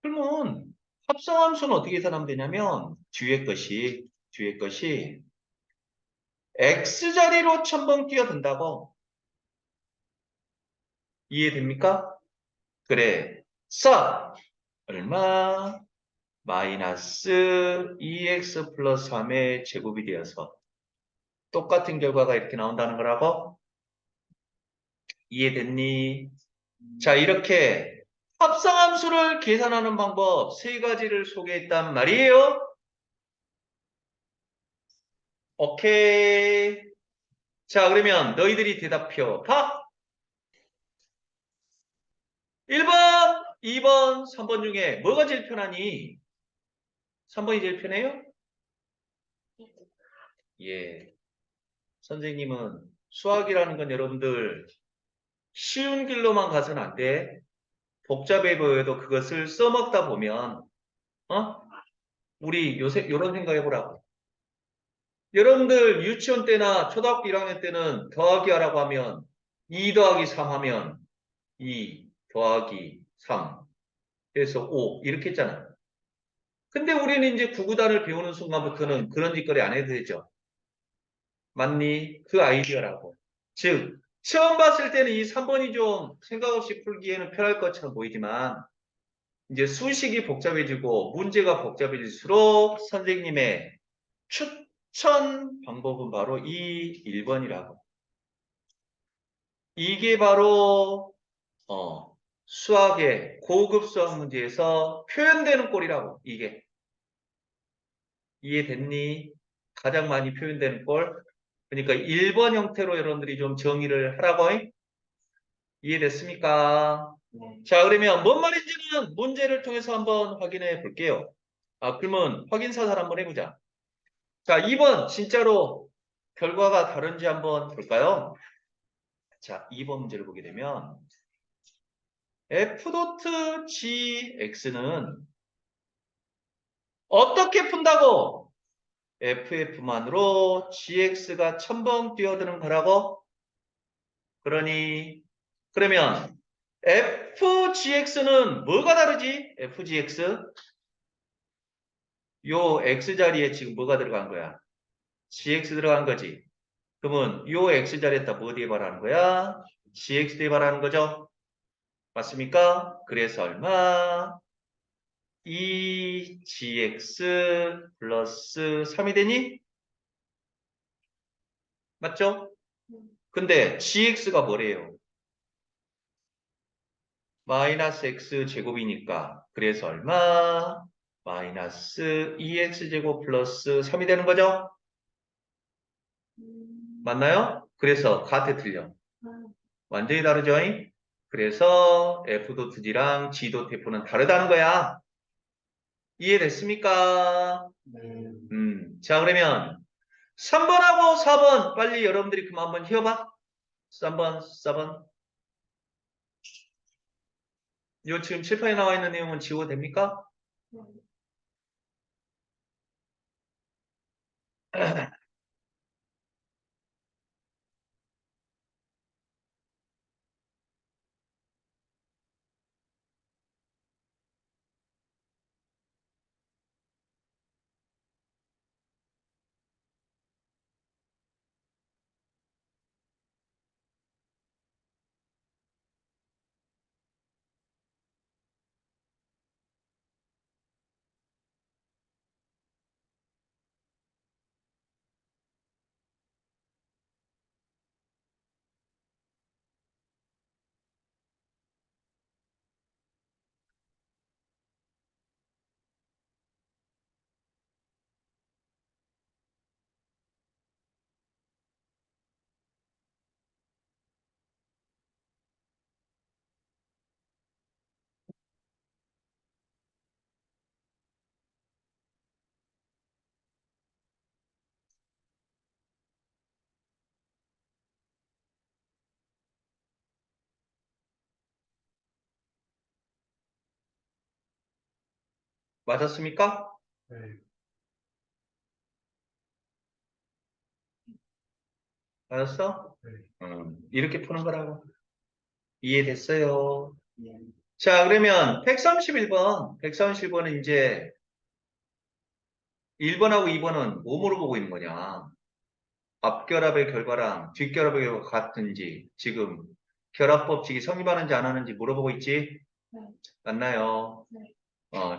그러면 합성함수는 어떻게 계산하면 되냐면 뒤에 것이 x자리로 첨벙 뛰어든다고. 이해됩니까? 그래. 써. 얼마? 마이너스 2x 플러스 3의 제곱이 되어서 똑같은 결과가 이렇게 나온다는 거라고? 이해됐니? 자, 이렇게 합성함수를 계산하는 방법 세 가지를 소개했단 말이에요. 오케이. 자, 그러면 너희들이 대답표 봐. 1번, 2번, 3번 중에 뭐가 제일 편하니? 3번이 제일 편해요? 예. 선생님은 수학이라는 건 여러분들 쉬운 길로만 가서는 안 돼. 복잡해 보여도 그것을 써먹다 보면, 어? 우리 요새 이런 생각 해보라고. 여러분들 유치원 때나 초등학교 1학년 때는 더하기 하라고 하면 2 더하기 3 하면 2 더하기 3 해서 5 이렇게 했잖아. 근데 우리는 이제 구구단을 배우는 순간부터는 그런 짓거리 안 해도 되죠. 맞니? 그 아이디어라고. 즉, 처음 봤을 때는 이 3번이 좀 생각 없이 풀기에는 편할 것처럼 보이지만 이제 수식이 복잡해지고 문제가 복잡해질수록 선생님의 추천 방법은 바로 이 1번이라고. 이게 바로 수학의 고급 수학 문제에서 표현되는 꼴이라고. 이게 이해됐니? 가장 많이 표현되는 꼴. 그러니까 1번 형태로 여러분들이 좀 정의를 하라고. 이해됐습니까? 네. 자, 그러면 뭔 말인지는 문제를 통해서 한번 확인해 볼게요. 아, 그러면 확인 사살 한번 해보자. 자, 2번 진짜로 결과가 다른지 한번 볼까요? 자, 2번 문제를 보게 되면 f.gx는 어떻게 푼다고? ff만으로 gx가 첨벙 뛰어드는 거라고? 그러면 fgx는 뭐가 다르지? fgx? 요 x자리에 지금 뭐가 들어간 거야? gx 들어간 거지. 그러면 요 x자리에다 뭐 대입하라는 거야? gx 대입하라는 거죠? 맞습니까? 그래서 얼마? 2gx 플러스 3이 되니? 맞죠? 근데 gx가 뭐래요? 마이너스 x 제곱이니까 그래서 얼마? 마이너스 2x제곱 플러스 3이 되는 거죠? 맞나요? 그래서 같아 틀려. 완전히 다르죠? 그래서 F.G랑 G.F는 다르다는 거야. 이해됐습니까? 네. 자, 그러면 3번하고 4번 빨리 여러분들이 그만 한번 히어봐. 3번, 4번. 요 지금 칠판에 나와 있는 내용은 지워도 됩니까? 맞았습니까? 네. 맞았어? 네. 이렇게 푸는 거라고. 이해됐어요? 자, 그러면 131번은 이제 1번하고 2번은 뭐 물어보고 있는 거냐? 앞결합의 결과랑 뒷결합의 결과가 같은지, 지금 결합 법칙이 성립하는지 안 하는지 물어보고 있지? 네. 맞나요? 네.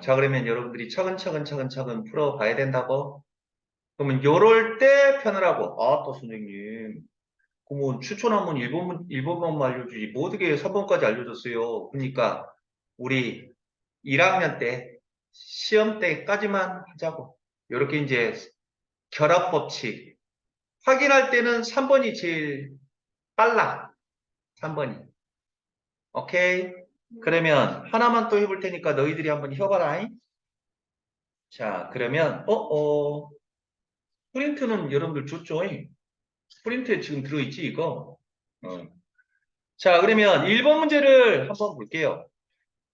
자, 그러면 여러분들이 차근차근 풀어봐야 된다고? 그러면 요럴 때 편하라고. 아, 또 선생님. 그러면 추천하면 1번만 알려주지. 뭐 어떻게 3번까지 알려줬어요? 그러니까 우리 1학년 때 시험 때까지만 하자고. 요렇게 이제 결합 법칙 확인할 때는 3번이 제일 빨라. 3번이. 오케이? 그러면 하나만 또 해볼 테니까 너희들이 한번 해봐라. 자, 그러면 프린트는 여러분들 줬죠? 프린트에 지금 들어있지 이거? 어. 자, 그러면 1번 문제를 한번 볼게요.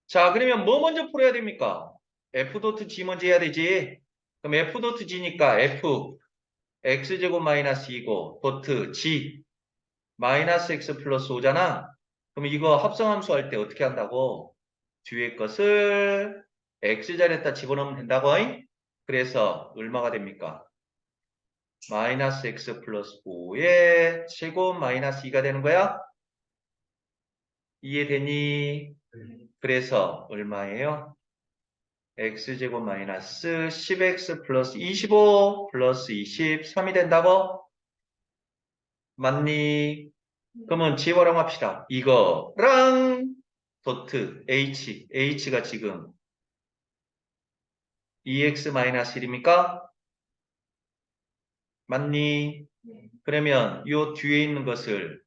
자, 그러면 뭐 먼저 풀어야 됩니까? F.G 먼저 해야 되지. 그럼 F.G니까 F x제곱 마이너스 2고 도트 G 마이너스 x 플러스 5잖아. 그럼 이거 합성함수 할 때 어떻게 한다고? 뒤에 것을 x자리에다 집어넣으면 된다고. 그래서 얼마가 됩니까? 마이너스 x 플러스 5의 제곱 마이너스 2가 되는 거야? 이해되니? 그래서 얼마예요? x제곱 마이너스 10x 플러스 25 플러스 23이 된다고? 맞니? 그러면 재활용합시다. 이거랑 도트 h가 지금 2x-1입니까? 맞니? 네. 그러면 요 뒤에 있는 것을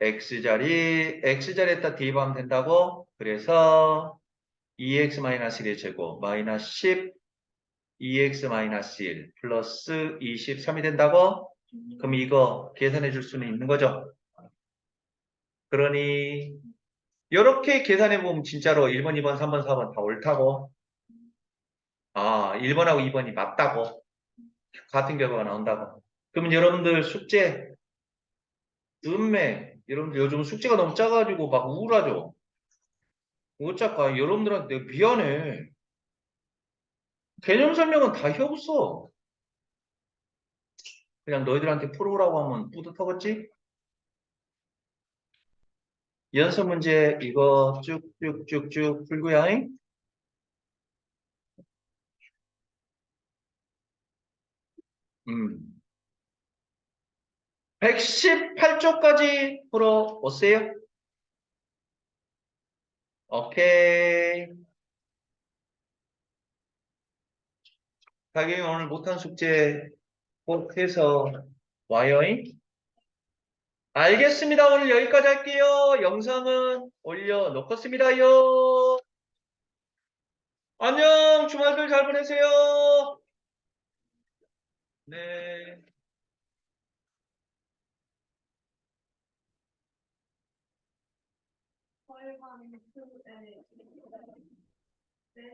x자리에다 대입하면 된다고? 그래서 2x-1의 제곱 마이너스 10 2x-1 플러스 23이 된다고? 그럼 이거 계산해 줄 수는 있는 거죠? 그러니 이렇게 계산해 보면 진짜로 1번, 2번, 3번, 4번 다 옳다고. 1번하고 2번이 맞다고. 같은 결과가 나온다고. 그러면 여러분들 숙제 여러분들 요즘 숙제가 너무 작아가지고 막 우울하죠? 어쩔까? 여러분들한테 내가 미안해. 개념 설명은 다 해없어. 그냥 너희들한테 풀어오라고 하면 뿌듯하겠지? 연습 문제 이거 쭉쭉쭉쭉 풀고야. 118쪽까지 풀어오세요. 오케이. 자기 오늘 못한 숙제 꼭 해서 와요잉. 알겠습니다. 오늘 여기까지 할게요. 영상은 올려놓겠습니다요. 안녕. 주말들 잘 보내세요. 네. 저희가 그, 네.